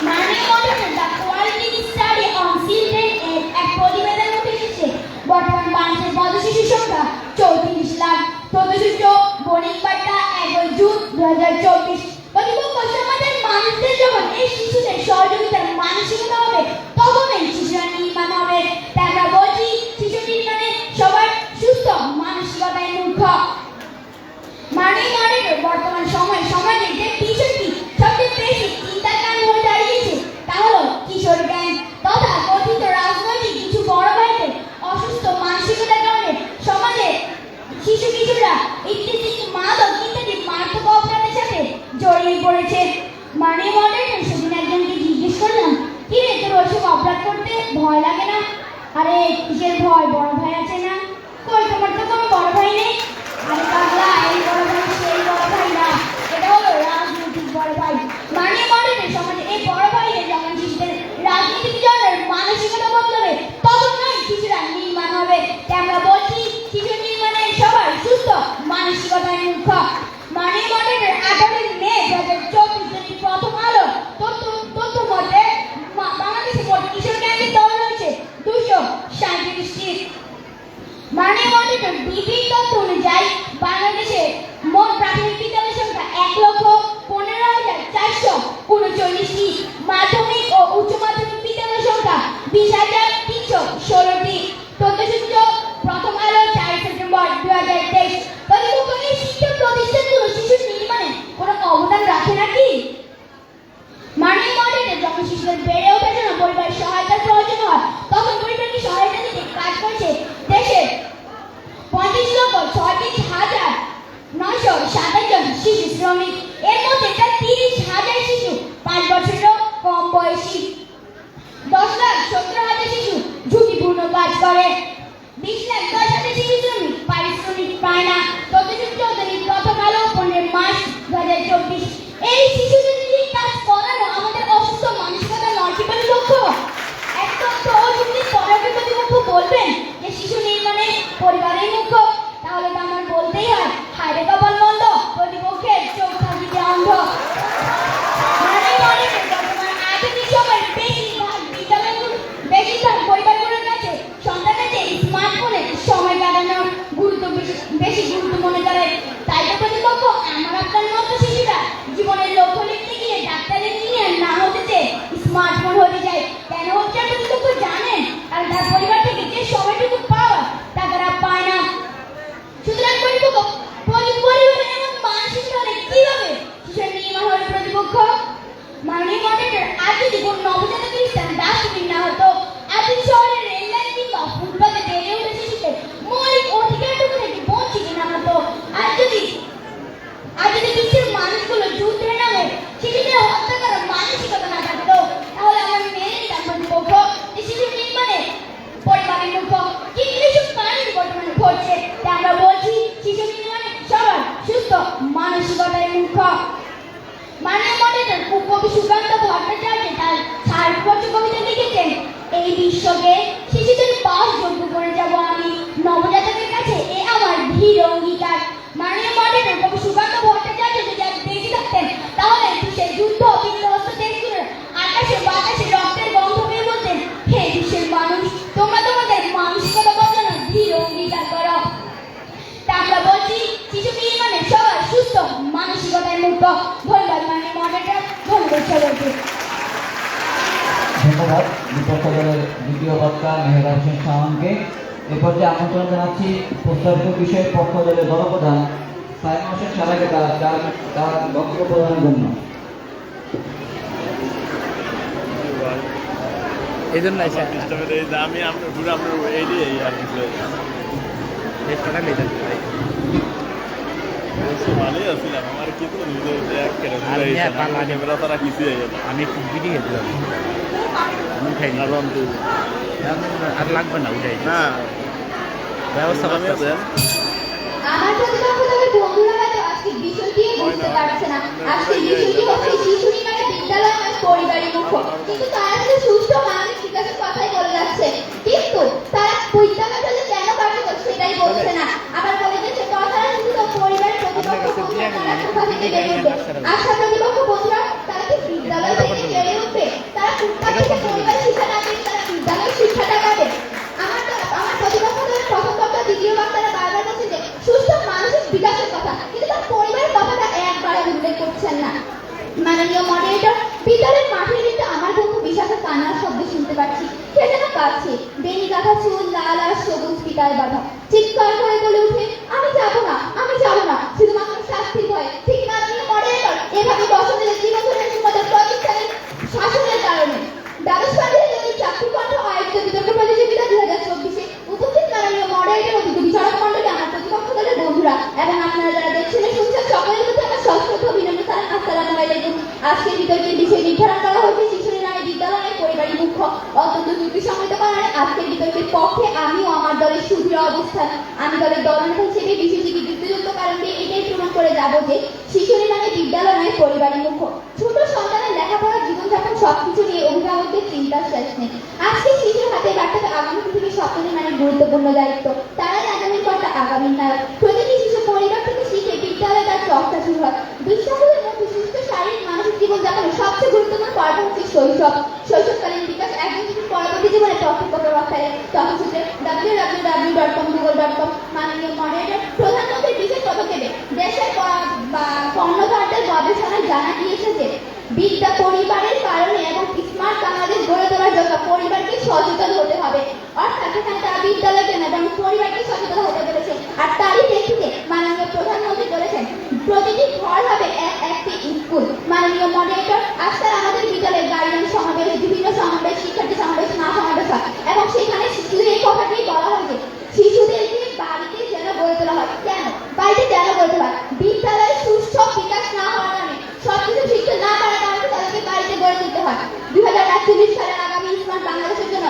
মানে মডেলে the quality study on children এর এক প্রতিবেদনের মধ্যে এসেছে বর্তমান বাংলাদেশের পথ শিশুর সংখ্যা 34 লাখ। প্রদর্শিত বণিক বার্তা 11 জুন 2024। কর্তৃপক্ষ সমাজের মানুষদের যখন এই শিশুদের সহযোগিতার মানসিকতা হবে তখন এই শিশুরা নির্মাণ হবে। তাই আমরা বলছি শিশু নির্মাণে সবার সুস্থ মানসিকতায় মুখ্য। মানে মডেলের বর্তমান সময়ে সমাজে যে বিষয়টি সবচেয়ে বেশি চিন্তার কারণ হয়ে দাঁড়িয়েছে তা হলো কিশোর গ্যাং তথা কথিত রাজনৈতিক কিছু বড় ভাইদের অসুস্থ মানসিকতার কারণে সমাজে শিশু কিশোররা ইত্যাদি মাদক ইত্যাদি মারাত্মক অপরাধের সাথে জড়িয়ে পড়েছে। মানে মডেলের সেদিন একজনকে জিজ্ঞেস করলাম, কি রে তোর ওইসব অপরাধ করতে ভয় লাগে না? আরে কিসের ভয়, বড় ভাই আছে না। কই তোমার তো কোনো বড় ভাই নেই। আরে পাগলা, এই বড় ভাই সেই বড় ভাই না, এটা হলো রাজনৈতিক বড় ভাই। মানে মডেলের সমাজে এই বড় ভাইদের যখন শিশুদের রাজনীতির জন্য মানসিকতা বদলাবে তখন নয় শিশুরা নির্মাণ হবে। তাই আমরা বলছি শিশু নির্মাণে সবার সুস্থ মানসিকতায় মুখ্য। মানে মডেলের 18 মে 2024 তারিখ প্রথম আলো তথ্য মতে বাংলাদেশে মোট কিশোর গ্যাংয়ের দল রয়েছে 237টি। মানে মডেলের বিভিন্ন তথ্য অনুযায়ী বাংলাদেশে মোট প্রাথমিক বিদ্যালয়ের সংখ্যা 1,15,439টি, মাধ্যমিক ও উচ্চ মাধ্যমিক বিদ্যালয়ের সংখ্যা 20,316টি। তথ্যসূত্র প্রথম আলো 4 সেপ্টেম্বর 2023। কর্তৃপক্ষ এই শিক্ষা প্রতিষ্ঠানগুলো শিশুর নির্মাণে কোনো অবদান রাখে নাকি? মানে মডেলে যখন শিশুদের বেড়ে ওঠার জন্য পরিবারের সহায়তার প্রয়োজন হয় তখন পরিবারকে সহায়তা দিতে কাজ করছে দেশের 35,36,927 জন শিশু শ্রমিক। এর মধ্যে 30,000 শিশু 5 বছরেরও কম বয়সী, 10,70,000 শিশু ঝুঁকিপূর্ণ কাজ করে, 20,10,000 শিশু শ্রমিক পারিশ্রমিক পায় না। তথ্যসূত্র প্রথম আলো 15 মার্চ 2024। এই শিশুদের নিয়ে কাজ করানো আমাদের অসুস্থ মানসিকতা নয় কি বলে লক্ষ্য? এক তথ্য ও যুক্তির পরবর্তী কর্তৃপক্ষ বলবেন যে শিশু নির্মাণে পরিবারের মুখ্য, তাহলে তো আমার বলতেই হয় হায়রে কপাল মন্দ, প্রতিপক্ষের চোখ থাকিতে অন্ধ। মানে মডেলের বর্তমান আধুনিক সময়ের বেশিরভাগ পরিবারগুলোর কাছে সন্তানদের স্মার্টফোনে সময় কাটানোর বেশি গুরুত্ব মনে করে। তাই তো প্রতিপক্ষ আমার আপনার মতো শিশুরা জীবনের লক্ষ্য লিখতে গিয়ে ডাক্তার ইঞ্জিনিয়ার না হতে চেয়ে স্মার্টফোন হতে যায়। কেন হচ্ছে প্রতিপক্ষ জানেন? আর তার পরিবার থেকে যে সময়টুকু পাওয়া তা তারা পায় না। সুতরাং প্রতিপক্ষ পরিবারের এমন মানসিকভাবে কিভাবে শিশুর নির্মাণ হল প্রতিপক্ষ? মানে মডেলের আর যদি কোনো নবজাতক খ্রিস্টান ডাস্টবিন না হতো, আর যদি শহরের রেল লাইন কিংবা ফুটপাতে বেড়ে উঠে শিশুদের মৌলিক অধিকারটুকু থেকে বঞ্চিত না হতো, আর যদি বিশ্বের মানুষগুলো যুদ্ধের নামে শিশুদের হত্যা করার মানসিকতা না থাকতো, তাহলে আমার মেনে নিতাম প্রতিপক্ষ যে শিশু নির্মাণে পরিবারের মুখ্য। কিন্তু এসব কারণ বর্তমানে ঘটছে, তাই আমরা বলছি শিশু নির্মাণে সবার সুস্থ মানসিকতায় মুখ্য। মানে মডেলের কবি সুকান্ত ভট্টাচার্য তার 60 কবিতা লিখেছেন, এই বিশ্বকে শিশুদের বাসযোগ্য করে যাব আমি, নবজাতকের কাছে এ আমার ধীর অঙ্গীকার। মানে মডেলের কবি সুকান্ত ভট্টাচার্য যদি আজ বেঁচে থাকতেন তাহলে সেই যুদ্ধ বিধ্বস্ত দেশগুলোর আকাশে বাতাসে রক্তের গন্ধ পেয়ে বলতেন, হে বিশ্বের মানুষ, তোমরা তোমাদের মানসিকতা বদলানোর ধীর অঙ্গীকার করো। তা আমরা বলছি শিশু নির্মাণে সবার সুস্থ মানসিকতায় মুক্ত। ধন্যবাদ মানে মডেলটা, ধন্যবাদ সবাইকে। ধন্যবাদ বিপক্ষ দলের দ্বিতীয় বক্তা মেহেরা হোসেন শাওনকে। এ পর্যায়ে আমন্ত্রণ জানাচ্ছি প্রস্তাবিত বিষয়ের পক্ষ দলের দলপ্রধান সাইমন হোসেন সারাকে তার বক্তব্য প্রদানের জন্য। এই জন্য আমি আপনার পুরো আপনার এই আর কি ভালোই আসছিলাম আমার কিন্তু নিজে এক আর হ্যাঁ, পালা নেই। ক্যামেরা তারা কিছু আমি একটু বিড়ি খেয়েছিলাম আমি খাইনি কারণ তো আর লাগবে না ওটাই না ব্যবস্থা আমি করতে আছেন আমার প্রতিপক্ষ তবে বন্ধুরা হয়তো আজকে বিষয়টি বুঝতে পারছে না। আজকে বিষয়টি হচ্ছে শিশু নির্মাণে বিদ্যালয় নয় পরিবারই মুখ্য। কিন্তু তারা শুধু সুস্থ মানসিক বিকাশের কথাই বলে যাচ্ছে, কিন্তু তারা বিদ্যালয়টা যে কেন কার্যকর সেটাই বলছে না। আবার বলে যাচ্ছে কথাটা শুধু তো পরিবারের প্রতিপক্ষ বন্ধুরা তারা কোথা থেকে বেড়ে উঠবে। আশা প্রতিপক্ষ বন্ধুরা তারা কি বিদ্যালয় থেকে বেড়ে উঠবে? তারা কোথা থেকে পরিবার শিক্ষা না পেয়ে তারা বিদ্যালয় শিক্ষাটা পাবে? আমার প্রতিপক্ষ প্রথম বক্তা দ্বিতীয় বক্তারা বারবার বলছে যে সুস্থ মানসিক বিকাশের কথা, কিন্তু তার পরিবারের কথাটা একবার উল্লেখ করছেন না। মাননীয় মডারেটর, বিদ্যালয়ের মাঠের দিকটা আমার বন্ধু বিশাখার কান্নার শব্দ শুনতে পাচ্ছি। সে যেন কাঁদছে, বেনি গাঁথা চুল লাল আর সবুজ পিতায় বাঁধা। চিৎকার করে বলে উঠে, আমি যাব না, আমি যাব না, শুধুমাত্র শাস্তির ভয়ে। ঠিক মাননীয় মডারেটর, এভাবে বছরের জীবন ধরে তোমাদের প্রতিষ্ঠানের শাসনের কারণে দ্বাদশ পাঠ্যক্রমের চাকরিকণ্ঠ আয়োজিত বিতর্ক প্রতিযোগিতা 2024-এ উপস্থিত মাননীয় মডারেটর ও বিচারক মণ্ডলী, আমার প্রতিপক্ষ দলের বন্ধুরা এবং আপনারা যারা দেখছেন শুনছেন সকলের প্রতি আমার সশ্রদ্ধ অভিনন্দন জানাই। আসসালামু আলাইকুম। আজকের বিতর্কের বিষয় নির্ধারণ করা হয়েছে শিশু নির্মাণে বিদ্যালয় পরিবারই মুখ্য। অত্যন্ত যুক্তিসঙ্গত কারণে আজকের বিতর্কের পক্ষে আমি ও আমার দলের সুদৃঢ় অবস্থান। আমি দলের দলনেতা হিসেবে বিষয়টিকে যুক্তিযুক্ত কারণ দিয়ে এটাই প্রমাণ করে যাব যে শিশু নির্মাণে বিদ্যালয় নয় পরিবারই মুখ্য। ছোট সন্তানের লেখাপড়া, জীবনযাপন সবকিছু নিয়ে অভিভাবকদের চিন্তার শেষ নেই। আজকে শিশুর হাতে বার্তাকে আগামী পৃথিবীর স্বপ্ন নির্মাণের গুরুত্বপূর্ণ দায়িত্ব। তারাই আগামীর কর্তা, আগামীর নায়ক। প্রতিটি শিশু পরিবার থেকে শিখে বিদ্যালয়ে তার চর্চা শুরু হয়। দুঃসাহসের মধ্যে সুস্থ শারীরিক মানসিক জীবনযাপনের সবচেয়ে গুরুত্বপূর্ণ পর্ব হচ্ছে শৈশব। শৈশবকালীন বিকাশ একজন শিশুর পরবর্তী জীবনে প্রত্যক্ষ প্রভাব ফেলে। তথ্যসূত্রে www.google.com। মাননীয় মডারেটর, প্রধানমন্ত্রীর বিশেষ পদক্ষেপে দেশের কর্ণধারদের গবেষণায় জানা গিয়েছে যে বিদ্যা পরিবারের কারণে এবং স্মার্ট বাংলাদেশ গড়ে তোলার জন্য পরিবারকে সচেতন হতে হবে। অর্থাৎ এখানে তারা বিদ্যালয়কে না এবং পরিবারকে সচেতন হতে পেরেছে। আর তারই প্রেক্ষিতে মাননীয় প্রধানমন্ত্রী বলেছেন প্রতিটি ঘর হবে একটি স্কুল। মাননীয় মডারেটর, আজকাল আমাদের বিদ্যালয়ে গার্ডিয়ান সমাবেশ, বিভিন্ন সমাবেশ, শিক্ষার্থী সমাবেশ, মা সমাবেশ হয় এবং সেখানে শুধু এই কথাটাই বলা হয় যে শিশুদেরকে বাড়িতে যেন গড়ে তোলা হয়। কেন বাড়িতে কেন গড়ে তোলা হয়? বিদ্যালয়ে সুস্থ বিকাশ না হওয়ার কারণে, সবকিছু শিখতে না পারার কারণে তাদেরকে বাড়িতে গড়ে তুলতে হয়। 2041 সালের আগামী স্মার্ট বাংলাদেশের জন্য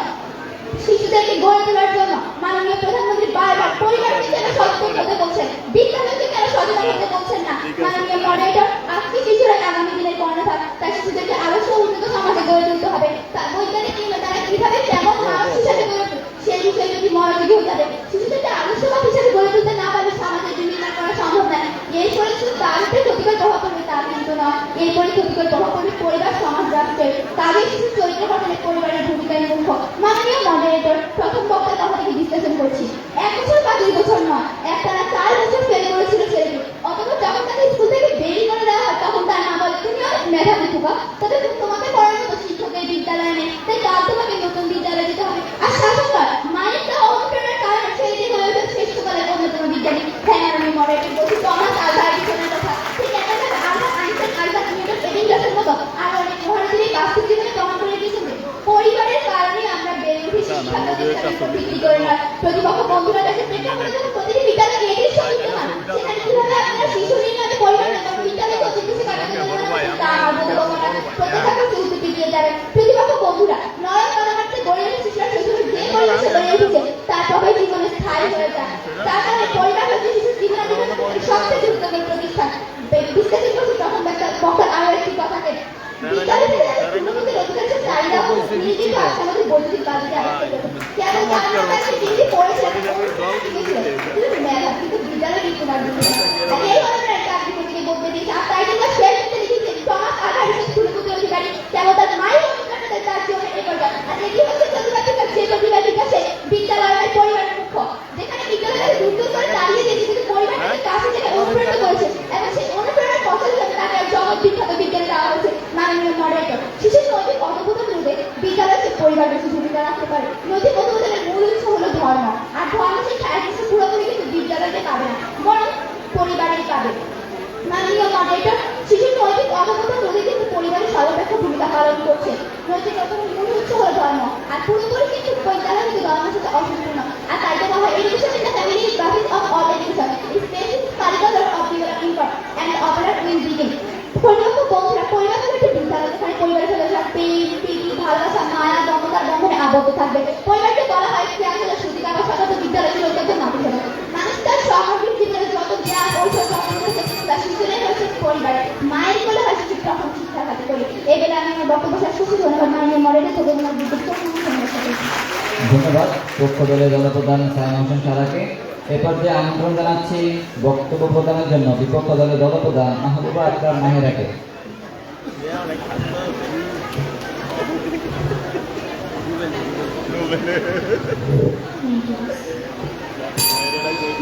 শিশুদেরকে গড়ে তোলার জন্য মাননীয় প্রধানমন্ত্রী বারবার পরিবারকে কেন সচেতন হতে বলছেন, বিদ্যালয়কে কেন সচেতন হতে বলছেন না? মাননীয় মডারেটর, আজকে শিশুরা আগামী দিনের কর্ণধার। তাই শিশুদেরকে আদর্শ উন্নত সমাজে গড়ে তুলতে হবে। তার বৈজ্ঞানিক নিয়মে তারা কিভাবে কেমন মানুষ হিসাবে গড়ে তুলবে সেই বিষয়ে যদি মনোযোগী হতে হবে। শিশুদেরকে আদর্শবাদ হিসাবে গড়ে তুলতে না পারলে সমাজের নির্মাণ করা সম্ভব নয়। এরপরে শুধু তার উপরে ক্ষতিকর প্রভাব পড়বে তা কিন্তু নয়, এরপরে ক্ষতিকর প্রভাব পড়বে পরিবার, সমাজ, রাষ্ট্রের। তাদের শিশুর চরিত্র গঠনে পরিবারের ভূমিকায় মুখ্য। মাননীয় মডারেটর, প্রথম বক্তার কথা থেকে বিশ্লেষণ করছি। 1 বছর বা 2 বছর নয়, একটানা 4 বছর ফেল করেছিল ছেলেটি। অথবা যখন তাকে স্কুল থেকে বেরিয়ে করে দেওয়া হয় তখন তার মা বলে, তুমি অনেক মেধাবী খোকা, তবে তোমাকে পড়ার মতো শিক্ষকের বিদ্যালয়ে নেই, তাই কাল তোমাকে নতুন বিদ্যালয়ে যেতে হবে। আর শাসনকর মায়ের দেওয়া অনুপ্রেরণার কারণে ছেলেটি হয়ে ওঠে শ্রেষ্ঠকালের অন্যতম বিজ্ঞানী। হ্যাঁ, মাননীয় মডারেটর, বলছি টমাস আলভা এডিসনের কথা। ঠিক একইভাবে আলবার্ট আইনস্টাইন, আইজাক নিউটন, এডিংটনের মতো আরো অনেক মহারথীরা বাস্তব জীবনে প্রমাণ করে দিয়েছেন যে পরিবারের কারণে আমরা বেড়ে উঠি। শিক্ষা ভিত্তি করে নয়। প্রতিপক্ষ বন্ধুরা দেশের প্রেক্ষাপটে যখন প্রতিটি বিদ্যালয়ে একই সঙ্গে না, সেখানে কিভাবে আপনারা শিশু নির্মাণে পরিবার এবং বিদ্যালয়ে প্রতিবেশী কাঠামো তা আমার বন্ধুরা প্রত্যেকটা উদ্যোগ দিয়ে যাবেন। প্রতিপক্ষ বন্ধুরা, নরম কারাগারতে গড়ে ওঠা শিশুরা শৈশবে যে পরিবেশে বেড়ে উঠেছে তার সবাই জীবনে স্থায়ী হয়ে যায়। তার কারণে পরিবার হচ্ছে শিশুর জীবনের সবচেয়ে গুরুত্বপূর্ণ প্রতিষ্ঠান। বিশ্লেষণ করছি প্রথম বক্তার আরো একটি কথাকে। বিদ্যালয় থেকে পূর্ণমতির অধিকাংশের চাহিদা নির্দিষ্ট আশাবাদী বৈদ্যুতিক বাজেটে আবিষ্কার করেছে। কেবল তার কাছে ডিগ্রি পড়েছে মেধা, কিন্তু বিদ্যালয় বিদ্যমান এই ধরনের চাকরি প্রতিকে বলতে দিয়েছে। আর তাই কিন্তু শেষ করতে লিখেছে টমাস আলভা এডিসন পূর্ণমতির অধিকারী কেবল তার মায়ের অধিকারটা তার জন্য এ করবে। আর এটি হচ্ছে প্রতিভা বিকাশ, যে প্রতিভা বিকাশে বিদ্যালয়ের পরিবারের মুখ্য। যেখানে বিদ্যালয়ের দুর্গ করে দাঁড়িয়ে দিয়েছে কিন্তু পরিবারের কাছে থেকে অনুপ্রেরণা করেছে এবং সেই অনুপ্রেরণার ফসল হিসেবে তাকে জগৎ বিখ্যাত বিজ্ঞানী দেওয়া হয়েছে। মাননীয় মডারেটর, শিশুর নৈতিক অধঃপতন রোধে বিদ্যালয়ে পরিবার বেশি ভূমিকা রাখতে পারে। নৈতিক অধঃপতনের মূল উৎস হলো ধর্ম, আর ধর্ম শিক্ষা একদম পুরোপুরি কিন্তু বিদ্যালয়তে পাবে না, বরং পরিবারেই পাবে। মাননীয় মডারেটর, শিশুর নৈতিক অধঃপতন রোধে কিন্তু পরিবারের সর্বাপেক্ষ ভূমিকা পালন করছে। নৈতিক অধঃপতনের মূল উৎস হলো ধর্ম, আর পুরোপুরি কিন্তু বিদ্যালয় কিন্তু ধর্মের সাথে অসম্পূর্ণ। আর তাই তো বলা হয় education in the family is basis of all education, is basis curricular of পরিবারের বন্ধুরা পরিবার হলো একটি বিদ্যালয়, যেখানে পরিবারের সদস্যরা প্রেম, প্রীতি, ভালোবাসা, মায়া, মমতার বন্ধনে আবদ্ধ থাকবে। পরিবারকে বলা হয় ক্রিয়াশীল সূতিকা বা সতত বিদ্যালয় শিক্ষকদের মাধ্যমে। মানুষ তার সামগ্রিক জীবনে যত জ্ঞান ঐশ্বর্য অর্জন করতে তা শিশুদের হয়েছে পরিবারে। মায়ের কোলে হয় শিশুর প্রথম শিক্ষার হাতে করে। এই বেলা আমি আমার বক্তব্য শেষ করছি। ধন্যবাদ মাননীয় মডেলের থেকে আমার ধন্যবাদ পক্ষ দলের দলপ্রধান সাইম হোসেন সারাকে। এ পর্যায়ে আমন্ত্রণ জানাচ্ছি বক্তব্য প্রদানের জন্য বিপক্ষ দলের দলপ্রধান মাহবুবা আক্তার মাহিরাকে।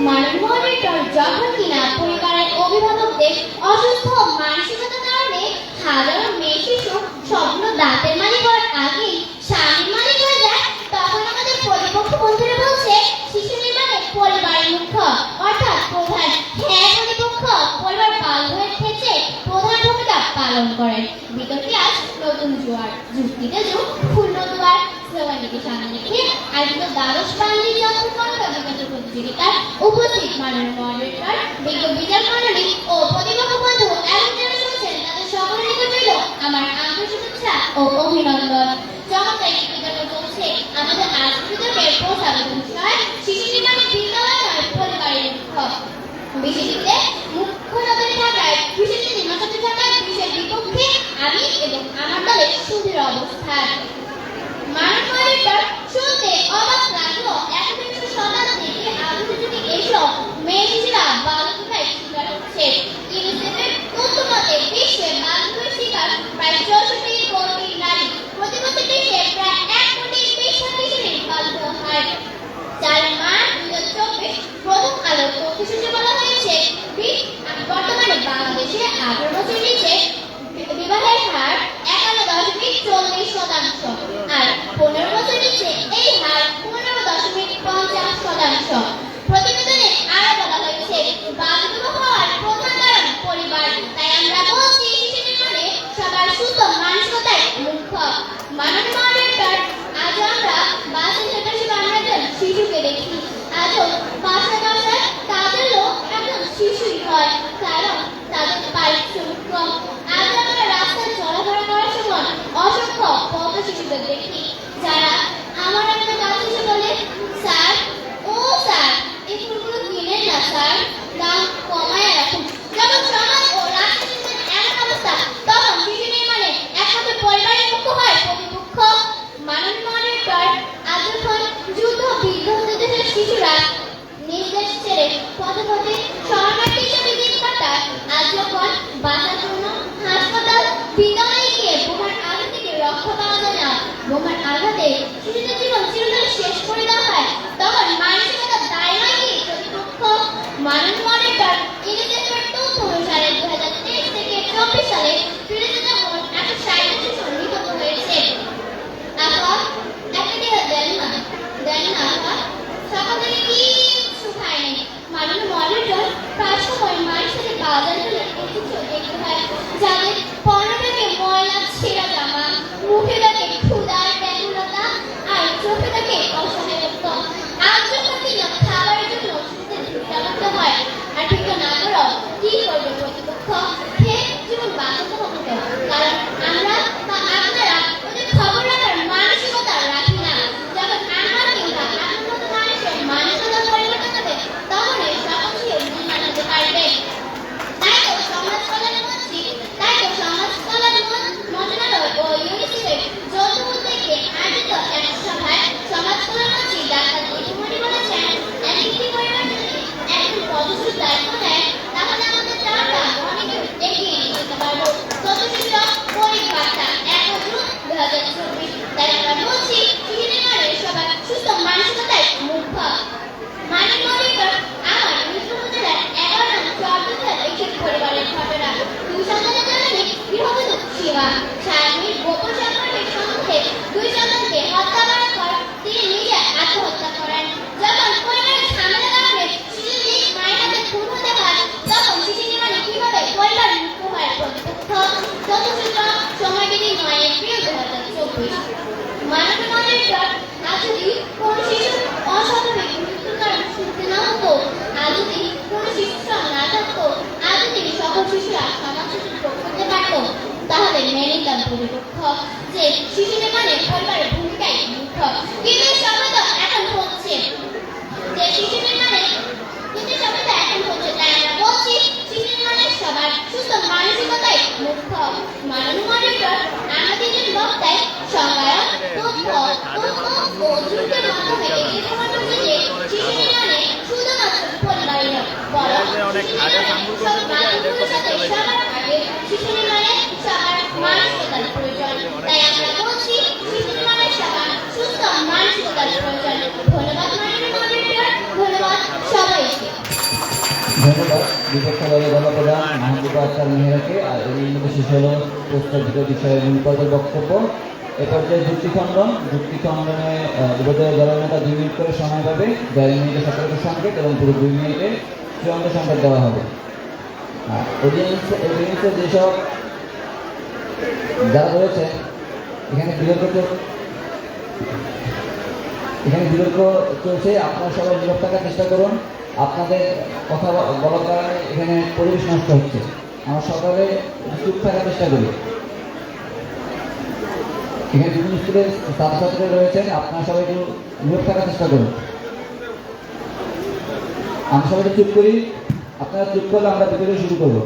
মানবমর্যাদার যখন কিনা পরিবারের অভিভাবকদের অসুস্থ মানসিকতার কারণে হাজারো মেয়ে শিশু স্বপ্ন দাঁতের মালিক হওয়ার আগেই স্বামীর মালিক হয়ে যায়, তখন আমাদের প্রতিপক্ষ বন্ধুরা বলছে শিশু নির্মাণে পরিবার মুখ্য, অর্থাৎ প্রধান। হ্যাঁ প্রতিপক্ষ, পরিবার বাল্য হয়ে ক্ষেত্রে প্রধান ভূমিকা পালন করে। বিতর্কে আজ নতুন জোয়ার, যুক্তিতে যুগ, পূর্ণ দুয়ার স্লোগানটিকে সামনে রেখে আয়োজিত দ্বাদশ বাঙালি অঙ্কন প্রতিযোগিতার উপস্থিত মাননীয় মডারেটর, বিজ্ঞ বিচার মণ্ডলী ও প্রতিপক্ষ বন্ধু এবং যারা শুনছেন তাদের সকলের নিকট রইল আমার আন্তরিক শুভেচ্ছা ও অভিনন্দন। চমৎকার একটি বিতর্ক চলছে আমাদের আজকের বিতর্কের প্রস্তাবিত বিষয় শিশু নির্মাণে বিদ্যালয় নয় পরিবারের মুখ্য। বিষয়টিতে মুখ্য নজরে থাকায় বিষয়টি নির্মাণে থাকার বিষয়ের বিপক্ষে আমি এবং আমার দলের সুদৃঢ় অবস্থান। মানবমর্যাদার শুনতে অবাক লাগলো একবিংশ শতাব্দীতে আধুনিক যুগে এসব মেয়ে শিশুরা বাল্যবিবাহের শিকার হচ্ছে। ইউনিসেফের তথ্য মতে বিশ্বে বাল্যবিবাহের শিকার প্রায় 64 কোটি নারী। প্রতি বছর দেশে প্রায় 1 কোটি 20 লাখ শিশুর বাল্যবিবাহ হয়। 4 মার্চ 2024 প্রথম আলোর তথ্যসূত্রে বলা হয়েছে বর্তমানে বাংলাদেশে 18 বছর নিচে বিবাহের হার 51.40%, আর 15 বছর নিচে এই হার 15.50%। প্রতিবেদনে আরো বলা হয়েছে বাল্যবিবাহ হওয়ার প্রধান কারণ পরিবার। তাই আমরা বলছি শিশু নির্মাণে সবার সুস্থ মানসিকতাই মুখ্য। মাননীয় মডারেটর, আজ আমরা বাসে সেটা আমরা একজন শিশুকে দেখি। আজও বাসায় বাসায় তাদের লোক একজন শিশুই হয়, কারণ তাদের পারিশ্রমিক কম। আজ আমরা রাস্তায় চলাফেরা করার সময় অসংখ্য পথ শিশুদের দেখি, যারা আমার একটা কাছে এসে বলে, স্যার ও স্যার এই ফুলগুলো কিনেন না স্যার, দাম কমায় রাখুন। যখন সমাজ ও রাষ্ট্রের এমন অবস্থা, তখন শিশু নির্মাণে একমাত্র পরিবারের মুখ্য হয় প্রতিপক্ষ। মাননীয় মডারেটর, আজ যখন যুদ্ধ বিধ্বস্ত দেশের শিশুরা নিজ দেশ ছেড়ে পথে পথে শরণার্থী হিসেবে দিন কাটায়, আজ যখন বাঁচার জন্য হাসপাতাল, বিদ্যালয়ে গিয়ে বোমার আঘাত থেকে রক্ষা পাওয়া যায় না, বোমার আঘাতে শিশুদের জীবন চিরতরে শেষ করে দেওয়া হয়, তখন মানসিকতার দায় নয় কি প্রতিপক্ষ? মাননীয় মডারেটর, ইউনিসেফের তথ্য অনুসারে 2023 থেকে 24 সালে পৃথিবীতে মোট 160 শিশু নিহত হয়েছে। আপা একটা দিয়ে দেন না আপা, সকাল থেকে কিচ্ছু খায়নি। মাননীয় মডারেটর, প্রায় সময় মায়ের সাথে বাজার গেলে কিছু দেখতে হয় যাদের পরনে থেকে ময়লা ছেঁড়া জামা, মুখে থাকে ক্ষুধার ব্যাকুলতা, আর চোখে থাকে অসহায়ত্ব। আজ যখন কিনা খাবারের জন্য চালাতে হয়, আর ঠিক না করো কি করবে প্রতিপক্ষ? খেয়ে জীবন বাঁচাতে হবে তো, কারণ আমরা বা আপনারা ওদের খবর রাখার মানসিকতা রাখি না। যখন আমরা কিংবা আপনার মতো মানুষের মানসিকতা পরিবর্তন হবে, তখন এই সকল কিছু নির্মাণ হতে পারবে। তাই তো সমাজ কল্যাণ মন্ত্রণালয় ও ইউনিসেফের যৌথ উদ্যোগে আয়োজিত এক সভায় সমাজ কল্যাণ মন্ত্রী ডাক্তার দীপুমণি বলেছেন, একটি পরিবার যদি একজন পদস্থ দায়িত্ব নেয়, তাহলে আমাদের চাওয়াটা অনেক এগিয়ে নিয়ে যেতে পারবো। তথ্যসূত্র পরিবারটা 1 জুন 2024। তাই আমরা বলছি শিশু নির্মাণে সবার সুস্থ মানসিকতাই মুখ্য। মাননীয় মডারেটর, আমার উপজেলার 11 নং চরদুধার একটি পরিবারের ঘটনা। 2 সন্তানের জননী গৃহবধূ সীমা স্বামীর গোপন সম্পর্কের সম্মুখে 2 সন্তানকে হত্যা করার পর তিনি নিজে আত্মহত্যা করেন। যখন পরিবারের ঝামেলার কারণে শিশুটি মায়ের হাতে খুন হতে হয়, তখন শিশু নির্মাণে কিভাবে পরিবার মুক্ত হয় প্রতিপক্ষ? তথ্যসূত্র সময়বিধি 9 এপ্রিল 2024। মাননীয় মডারেটর, আজ যদি কোন শিশু অস্বাভাবিক মৃত্যুর কারণ শুনতে না হতো, আজ যদি কোন শিশু না থাকতো, আজ যদি সকল শিশুরা সমাজ শিশুর পক্ষ প্রতিপক্ষ যে শিশু নির্মাণে পরিবারের ভূমিকাই মুখ্য। কিন্তু সময় তো এখন হচ্ছে যে শিশু নির্মাণে তাই আমরা বলছি শিশু নির্মাণে সবার সুস্থ মানসিকতাই মুখ্য। মাননীয় মনিটর আমাদের জন্য বক্তায় সহায়ক তথ্য ও যুক্তির মাধ্যমে এগিয়ে প্রমাণ করছে যে শিশু নির্মাণে শুধুমাত্র পরিবারই নয় বরং সব মানবগুলোর সাথে সবার আগে শিশু নির্মাণে সবার মানসিকতার প্রয়োজন। তাই আমরা বলছি শিশু নির্মাণে সবার সুস্থ মানসিকতার প্রয়োজন। ধন্যবাদ মাননীয় মনিটর, ধন্যবাদ সবাইকে। ধন্যবাদ বিপক্ষ দলের দলপ্রধান মাহবুবা আক্তার মেহেরাকে। আর এর মধ্যে শেষ হলো প্রস্তাবিত বিষয়ের মূল পর্বের বক্তব্য। এ পর্যায়ে যুক্তিখণ্ডনে উভয় দলের নেতা 2 মিনিট করে সময় পাবে। 1.5 মিনিটে সতর্ক সংকেত এবং পুরো 2 মিনিটে চূড়ান্ত সংকেত দেওয়া হবে। অডিয়েন্সের যেসব যারা রয়েছে এখানে বিতর্ক চলছে, আপনারা সবাই নীরব থাকার চেষ্টা করুন। আপনাদের কথা বলার কারণে এখানে পরিবেশ নষ্ট হচ্ছে। আমরা সকালে চুপ থাকার চেষ্টা করি। এখানে বিভিন্ন স্কুলের ছাত্রছাত্রীরা রয়েছেন, আপনারা সবাই একটু নীরব থাকার চেষ্টা করুন। আমরা সবাই চুপ করি, আপনারা চুপ করলে আমরা বিতর্ক শুরু করবো।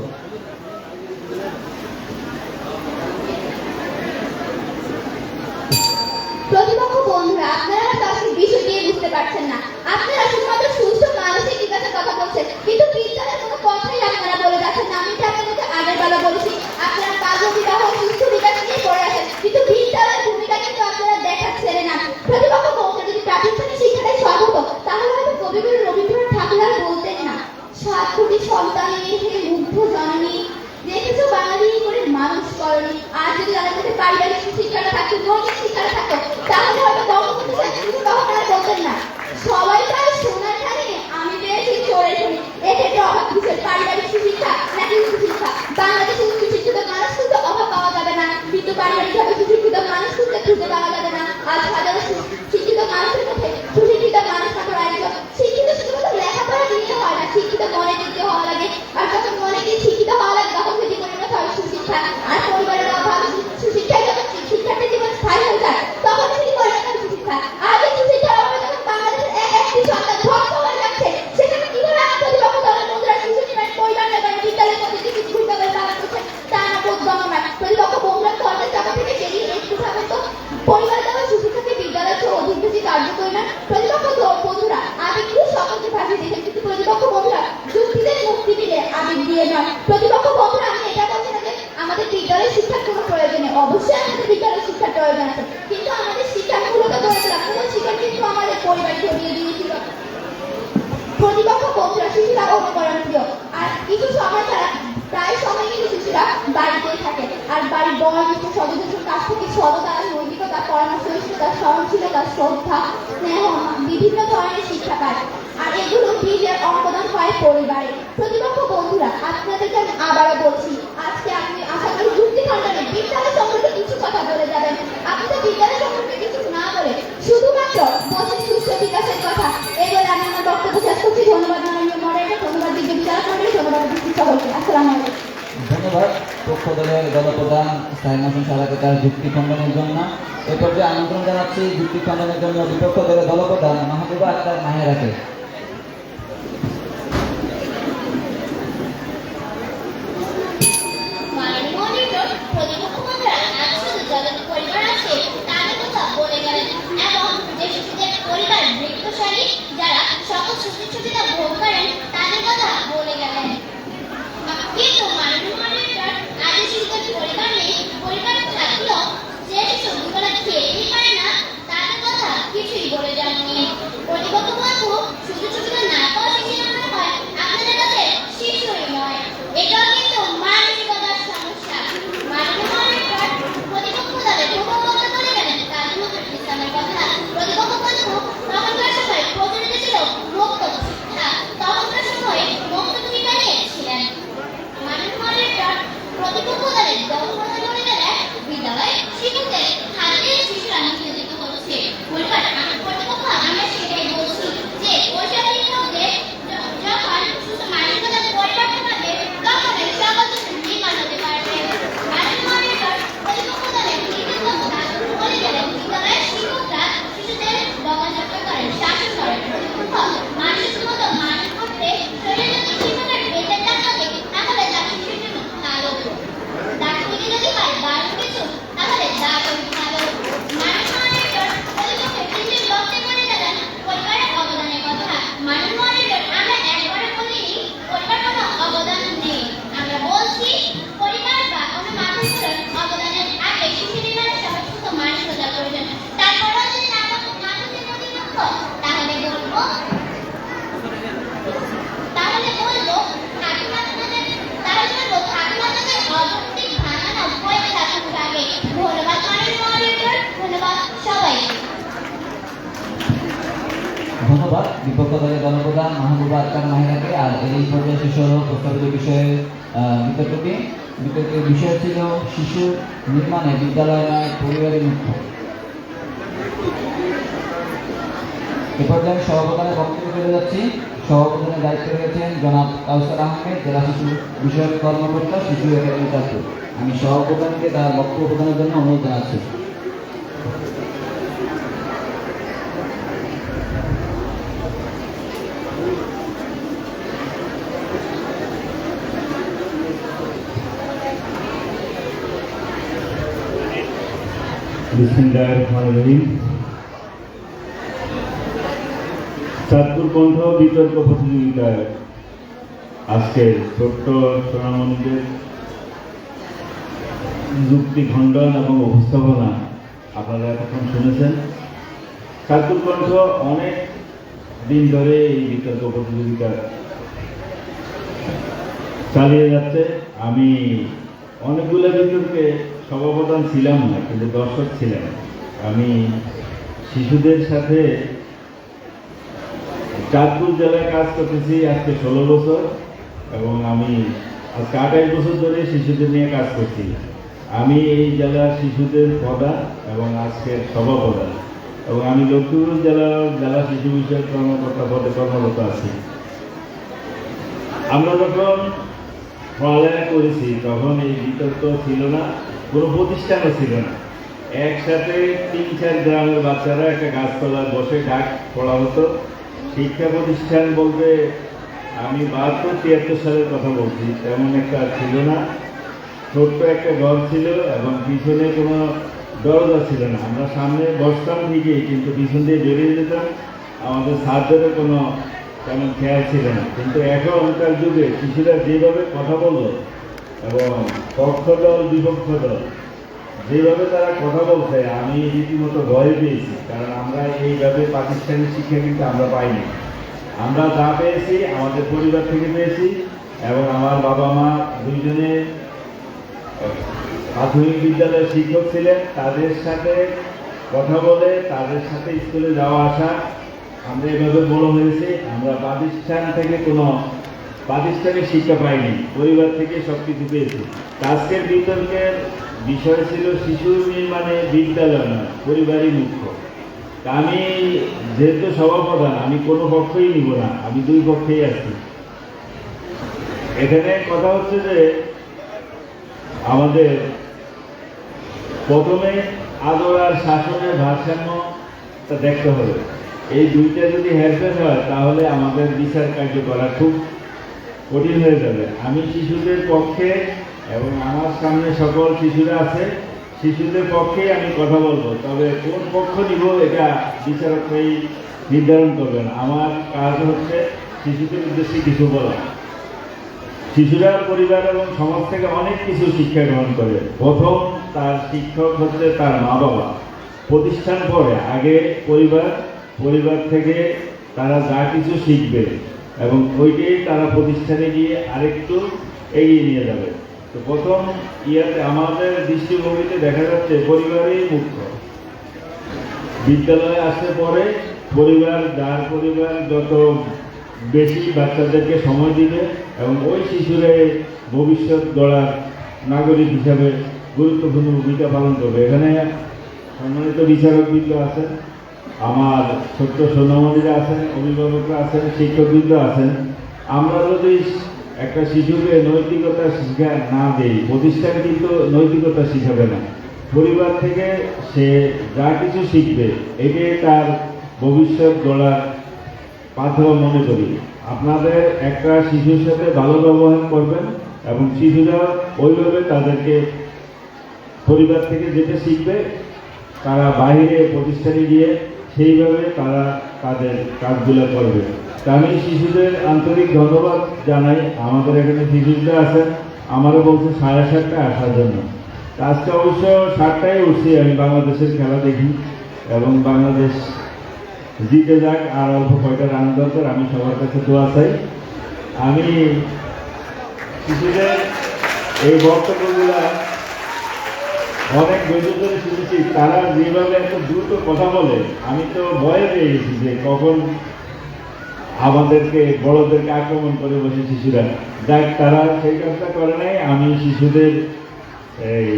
প্রতিপক্ষ বন্ধুরা, আপনারা হয়তো আসলে বিষয়টি বুঝতে পারছেন না। আপনারা শুধুমাত্র সুস্থ মানসিক বিকাশের কথা বলছেন, কিন্তু বিদ্যালয়ের কোনো কথাই আপনারা বলে যাচ্ছেন না। আমি আপনাদেরকে আগের বেলা বলেছি, আপনারা বাল্য বিবাহ সুস্থ বিকাশ নিয়ে পড়ে আছেন, কিন্তু বিদ্যালয়ের ভূমিকা কিন্তু আপনারা দেখাচ্ছেন না। প্রতিপক্ষ বলতে যদি প্রাতিষ্ঠানিক শিক্ষাটাই সব হতো, তাহলে হয়তো কবিগুরু রবীন্দ্রনাথ ঠাকুর আর বলতেন না, 7 কোটি সন্তানের হে মুগ্ধ জননী, দেখেছো বাঙালি করে মানুষ করনি। আর যদি তাদের মধ্যে পারিবারিক শিক্ষাটা থাকতো, নৈতিক শিক্ষাটা থাকতো, তাহলে হয়তো বঙ্গবন্ধু আপনারা বলতেন না, সবাই তাই সোনার খানে আমি পেয়েছি চোরের খনি। এক্ষেত্রে অভাব কিসের, পারিবারিক সুশিক্ষা নাকি সুশিক্ষা? বাংলাদেশে সুশিক্ষিত মানুষ খুঁজতে অভাব পাওয়া যাবে না, কিন্তু পারিবারিকভাবে সুশিক্ষিত মানুষ খুঁজতে পাওয়া যাবে না। আজ হাজারো শিক্ষিত মানুষের মধ্যে সুশিক্ষিত মানুষ থাকার আয়োজন। শিক্ষিত শুধুমাত্র লেখাপড়া দিতে হয় না, শিক্ষিত মনে দিতে হওয়া লাগে। আর যখন মনে দিয়ে শিক্ষিত হওয়া লাগে, তখন যদি পরিণত হয় সুশিক্ষা। আর পরিবারের অভাব সুশিক্ষায় যখন শিক্ষার্থীর জীবন স্থায়ী হয়ে যায়, তখন সেটি পরিণত হয় সুশিক্ষা। আর এই সুশিক্ষার অভাবে যখন বাংলাদেশের একটি সন্তান ধ্বংস হয়ে যাচ্ছে, সেখানে কিভাবে আমার প্রতিপক্ষ দলের বন্ধুরা শিশু নির্মাণ পরিবার নেবেন, বিদ্যালয়ের প্রতি কিছু ভূমিকা করে পালন করছে, তা না বোধগম্য নয়। প্রতিপক্ষ বন্ধুরা ধর্মের চাপা থেকে বেরিয়ে একটু ভাবে তো পরিবারে দেওয়া সুশিক্ষাকে বিদ্যালয়ের চেয়ে অধিক বেশি কার্যকরী না। প্রতিপক্ষ বন্ধুরা আবেগ দিয়ে সকলকে ভাবিয়ে দেখেন, কিন্তু প্রতিপক্ষ বন্ধুরা যুক্তিদের মুক্তি দিলে আবেগ দিয়ে নয়। প্রতিপক্ষ বন্ধুরা আমি এটা বলছি না যে আমাদের বিদ্যালয়ের শিক্ষার কোনো প্রয়োজন নেই, অবশ্যই আমাদের বিদ্যালয়ের শিক্ষার প্রয়োজন আছে, কিন্তু আমাদের শিক্ষার মূলত দরকার কোনো শিক্ষা কিন্তু আমাদের পরিবার ছড়িয়ে দিয়েছিল। প্রতিপক্ষ বন্ধুরা শিশুরা অনুকরণ প্রিয়, আর কিছু সময় ছাড়া প্রায় সময় কিন্তু শিশুরা বাড়িতেই থাকে। আর বাড়ির বয়োজ্যেষ্ঠ সদস্যদের কাছ থেকে সততা, নৈতিকতা, পরামর্শতা, সহনশীলতা, শ্রদ্ধা, স্নেহ, বিভিন্ন ধরনের শিক্ষা পায়। আর এগুলো বীজের অবদান হয় পরিবারে। প্রতিপক্ষ বন্ধুরা, আপনাদেরকে আমি আবারও বলছি, আজকে আপনি আশা করি যুক্তিখণ্ডনে বিদ্যালয় সম্পর্কে কিছু কথা বলে যাবেন। আপনি তো বিদ্যালয় সম্পর্কে কিছু না বলে শুধুমাত্র বলছেন সুস্থ বিকাশের কথা। এবার আমি আমার বক্তব্য শেষ করছি। ধন্যবাদ মাননীয় মডারেটর, ধন্যবাদ বিজ্ঞ বিচারক মন্ডলী, ধন্যবাদ উপস্থিত সকলকে। আসসালামু আলাইকুম। ধন্যবাদ পক্ষ দলের দলপ্রধান সাইম হোসেন সারাকে তার যুক্তি খণ্ডনের জন্য। এ পর্যায়ে আমন্ত্রণ জানাচ্ছি যুক্তি খণ্ডনের জন্য বিপক্ষ দলের দলপ্রধান মাহবুবা আক্তার মাহেরাকে। মাননীয় মনিটর, প্রতিপক্ষ বন্ধুরা আজ শুধু যাদের পরিবার আছে তাদের কথা বলে গেলেন, এবং যে শিশুদের পরিবার বৃক্ষশালী, যারা সকল সুযোগ সুবিধা ভোগ করেন, তাদের কথা বলে গেলেন। কিন্তু মাননীয় মনিটর, আজ শিশুদের পরিবার নেই, পরিবার থাকলেও যে শিশু দুবেলা খেতেই পারে না, তাদের কথা কিছুই বলে যাননি। প্রতিপক্ষ বন্ধু শুধু ধন্যবাদ বিপক্ষ দলের দলপ্রধান মাহবুবা আক্তার মাহিরাকে। আর এই পর্যায়ে শেষ হলো প্রস্তাবিত বিষয়ে বিতর্কটি। বিতর্কের বিষয় ছিল শিশু নির্মাণে বিদ্যালয় নয় পরিবারই মুখ্য। এ পর্যায়ে আমি সভাপ্রধানের বক্তব্য চলে যাচ্ছি। সভাপ্রধানের দায়িত্বে রয়েছেন জনাব কাউসার আহমেদ, জেলা শিশু বিষয়ক কর্মকর্তা, শিশু একাডেমি চাঁদপুর। আমি সভাপ্রধানকে তার বক্তব্য প্রদানের জন্য অনুরোধ জানাচ্ছি। চাঁদপুর কণ্ঠ বিতর্ক প্রতিযোগিতায় আজকে ছোট্ট সোনামণিদের যুক্তি খণ্ডন এবং উপস্থাপনা আপনারা এতক্ষণ শুনেছেন। চাঁদপুর কণ্ঠ অনেক দিন ধরে এই বিতর্ক প্রতিযোগিতা চালিয়ে যাচ্ছে। আমি অনেকগুলো বিতর্কে সভাপ্রধান ছিলাম না, কিন্তু দর্শক ছিলাম। আমি শিশুদের সাথে চাঁদপুর জেলায় কাজ করতেছি আজকে 16 বছর, এবং আমি আজকে 28 বছর ধরে শিশুদের নিয়ে কাজ করছি। আমি এই জেলার শিশুদের প্রধান এবং আজকের সভাপ্রধান, এবং আমি লক্ষ্মীপুর জেলা শিশু বিষয়ক কর্মকর্তা পদে কর্মরত আছি। আমরা যখন পড়ালেখা করেছি তখন এই বিতর্ক ছিল না, কোনো প্রতিষ্ঠানও ছিল না। একসাথে 3-4 গ্রামের বাচ্চারা একটা গাছতলায় বসে ডাক পড়া হতো। শিক্ষা প্রতিষ্ঠান বলতে আমি 72-73 সালের কথা বলছি, তেমন একটা ছিল না। ছোট্ট একটা ঘর ছিল এবং পিছনে কোনো দরজা ছিল না। আমরা সামনে বসতাম ঠিকই, কিন্তু পিছন দিয়ে বেরিয়ে যেতাম। আমাদের ছাত্রদের কোনো তেমন খেয়াল ছিল না। কিন্তু এখনকার যুগে শিশুরা যেভাবে কথা বলল এবং পক্ষ দল বিপক্ষ দল যেভাবে তারা কথা বলছে, আমি রীতিমতো ভয় পেয়েছি। কারণ আমরা এইভাবে প্রাতিষ্ঠানিক শিক্ষা কিন্তু আমরা পাইনি। আমরা যা পেয়েছি আমাদের পরিবার থেকে পেয়েছি, এবং আমার বাবা মা দুইজনে প্রাথমিক বিদ্যালয়ের শিক্ষক ছিলেন। তাদের সাথে কথা বলে তাদের সাথে স্কুলে যাওয়া আসা আমরা এভাবে বড় হয়েছি। আমরা প্রাতিষ্ঠান থেকে কোনো প্রাতিষ্ঠানিক শিক্ষা পাইনি, পরিবার থেকে সব কিছু পেয়েছি। আজকের বিতর্কের বিষয় ছিল শিশু নির্মাণে বিদ্যালয় নয় পরিবারই মুখ্য। আমি যেহেতু সভাপ্রধান, আমি কোনো পক্ষই নিব না, আমি দুই পক্ষেই আছি। এখানে কথা হচ্ছে যে আমাদের প্রথমে আদর আর শাসনের ভারসাম্যটা দেখতে হবে। এই দুইটা যদি হেরফের হয় তাহলে আমাদের বিচার কার্য করা খুব কঠিন হয়ে যাবে। আমি শিশুদের পক্ষে, এবং আমার সামনে সকল শিশুরা আছে, শিশুদের পক্ষেই আমি কথা বলবো। তবে কোন পক্ষ নিব এটা বিচারকরাই নির্ধারণ করবেন। আমার কাজ হচ্ছে শিশুদের উদ্দেশ্যে কিছু বলা। শিশুরা পরিবার এবং সমাজ থেকে অনেক কিছু শিক্ষা গ্রহণ করে। প্রথম তার শিক্ষক হচ্ছে তার মা বাবা, প্রতিষ্ঠান পরে আগে পরিবার, পরিবার থেকে তারা যা কিছু শিখবে এবং ওইটাই তারা প্রতিষ্ঠানে গিয়ে আরেকটু এগিয়ে নিয়ে যাবে। তো প্রথম ইয়াতে আমাদের দৃষ্টিভঙ্গিতে দেখা যাচ্ছে পরিবারই মুখ্য। বিদ্যালয়ে আসতে পরে পরিবার, যার পরিবার যত বেশি বাচ্চাদেরকে সময় দিবে এবং ওই শিশুরে ভবিষ্যৎ গড়ার নাগরিক হিসাবে গুরুত্বপূর্ণ ভূমিকা পালন করবে। এখানে সম্মানিত বিচারকবৃন্দ আছেন, আমার ছোট্ট সোনামণিরা আছেন, অভিভাবকরা আছেন, শিক্ষকবৃন্দ আছেন। আমরা যদি একটা শিশুকে নৈতিকতা শিক্ষা না দেই, প্রতিষ্ঠান কিন্তু নৈতিকতা শিখাবে না। পরিবার থেকে সে যা কিছু শিখবে এটাই তার ভবিষ্যৎ গড়ার পাথর মনে করি। আপনাদের একটা শিশুর সাথে ভালো ব্যবহার করবেন এবং শিশুরা ওইভাবে তাদেরকে পরিবার থেকে যেটা শিখবে তারা বাইরে প্রতিষ্ঠানে গিয়ে সেইভাবে তারা তাদের কাজগুলো করবে। তা আমি শিশুদের আন্তরিক ধন্যবাদ জানাই। আমাদের এখানে শিশুরা আছেন, আমারও বলছে 7:30টায় আসার জন্য। আজকে অবশ্য 7টায় উঠছি, আমি বাংলাদেশের খেলা দেখি এবং বাংলাদেশ জিতে যাক, আর অল্প কয়টা রান দরকার। আমি সবার কাছে দোয়া চাই। আমি শিশুদের এই বক্তব্যগুলো অনেক বৈধ ধরে শুনেছি। তারা যেভাবে এত দ্রুত কথা বলে, আমি তো ভয়ে পেয়ে গেছি যে কখন আমাদেরকে বড়দেরকে আক্রমণ করে বসে শিশুরা, যাক তারা সেই কাজটা করে নাই। আমি শিশুদের এই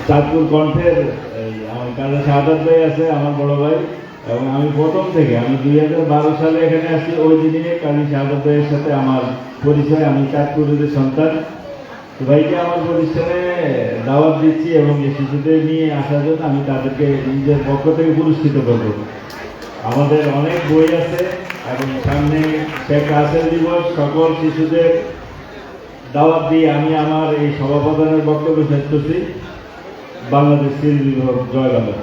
চাঁদপুর কণ্ঠের আমার কাজে শাহাদাত ভাই আছে, আমার বড় ভাই, এবং আমি প্রথম থেকে আমি 2012 সালে এখানে আসি, ওই দিনে কাজী শাহাদাত ভাইয়ের সাথে আমার পরিচয়। আমি চাঁদপুরের সন্তান। তো ভাইকে আমার প্রতিষ্ঠানে দাওয়াত দিচ্ছি এবং এই শিশুদের নিয়ে আসার জন্য আমি তাদেরকে নিজের পক্ষ থেকে পুরস্কৃত করব। আমাদের অনেক বই আছে এবং সামনে শেখ রাসেল দিবস, সকল শিশুদের দাওয়াত দিয়ে আমি আমার এই সভাপতির বক্তব্য শেষ করছি। বাংলাদেশ সিল বিভাগ, জয় বাংলা।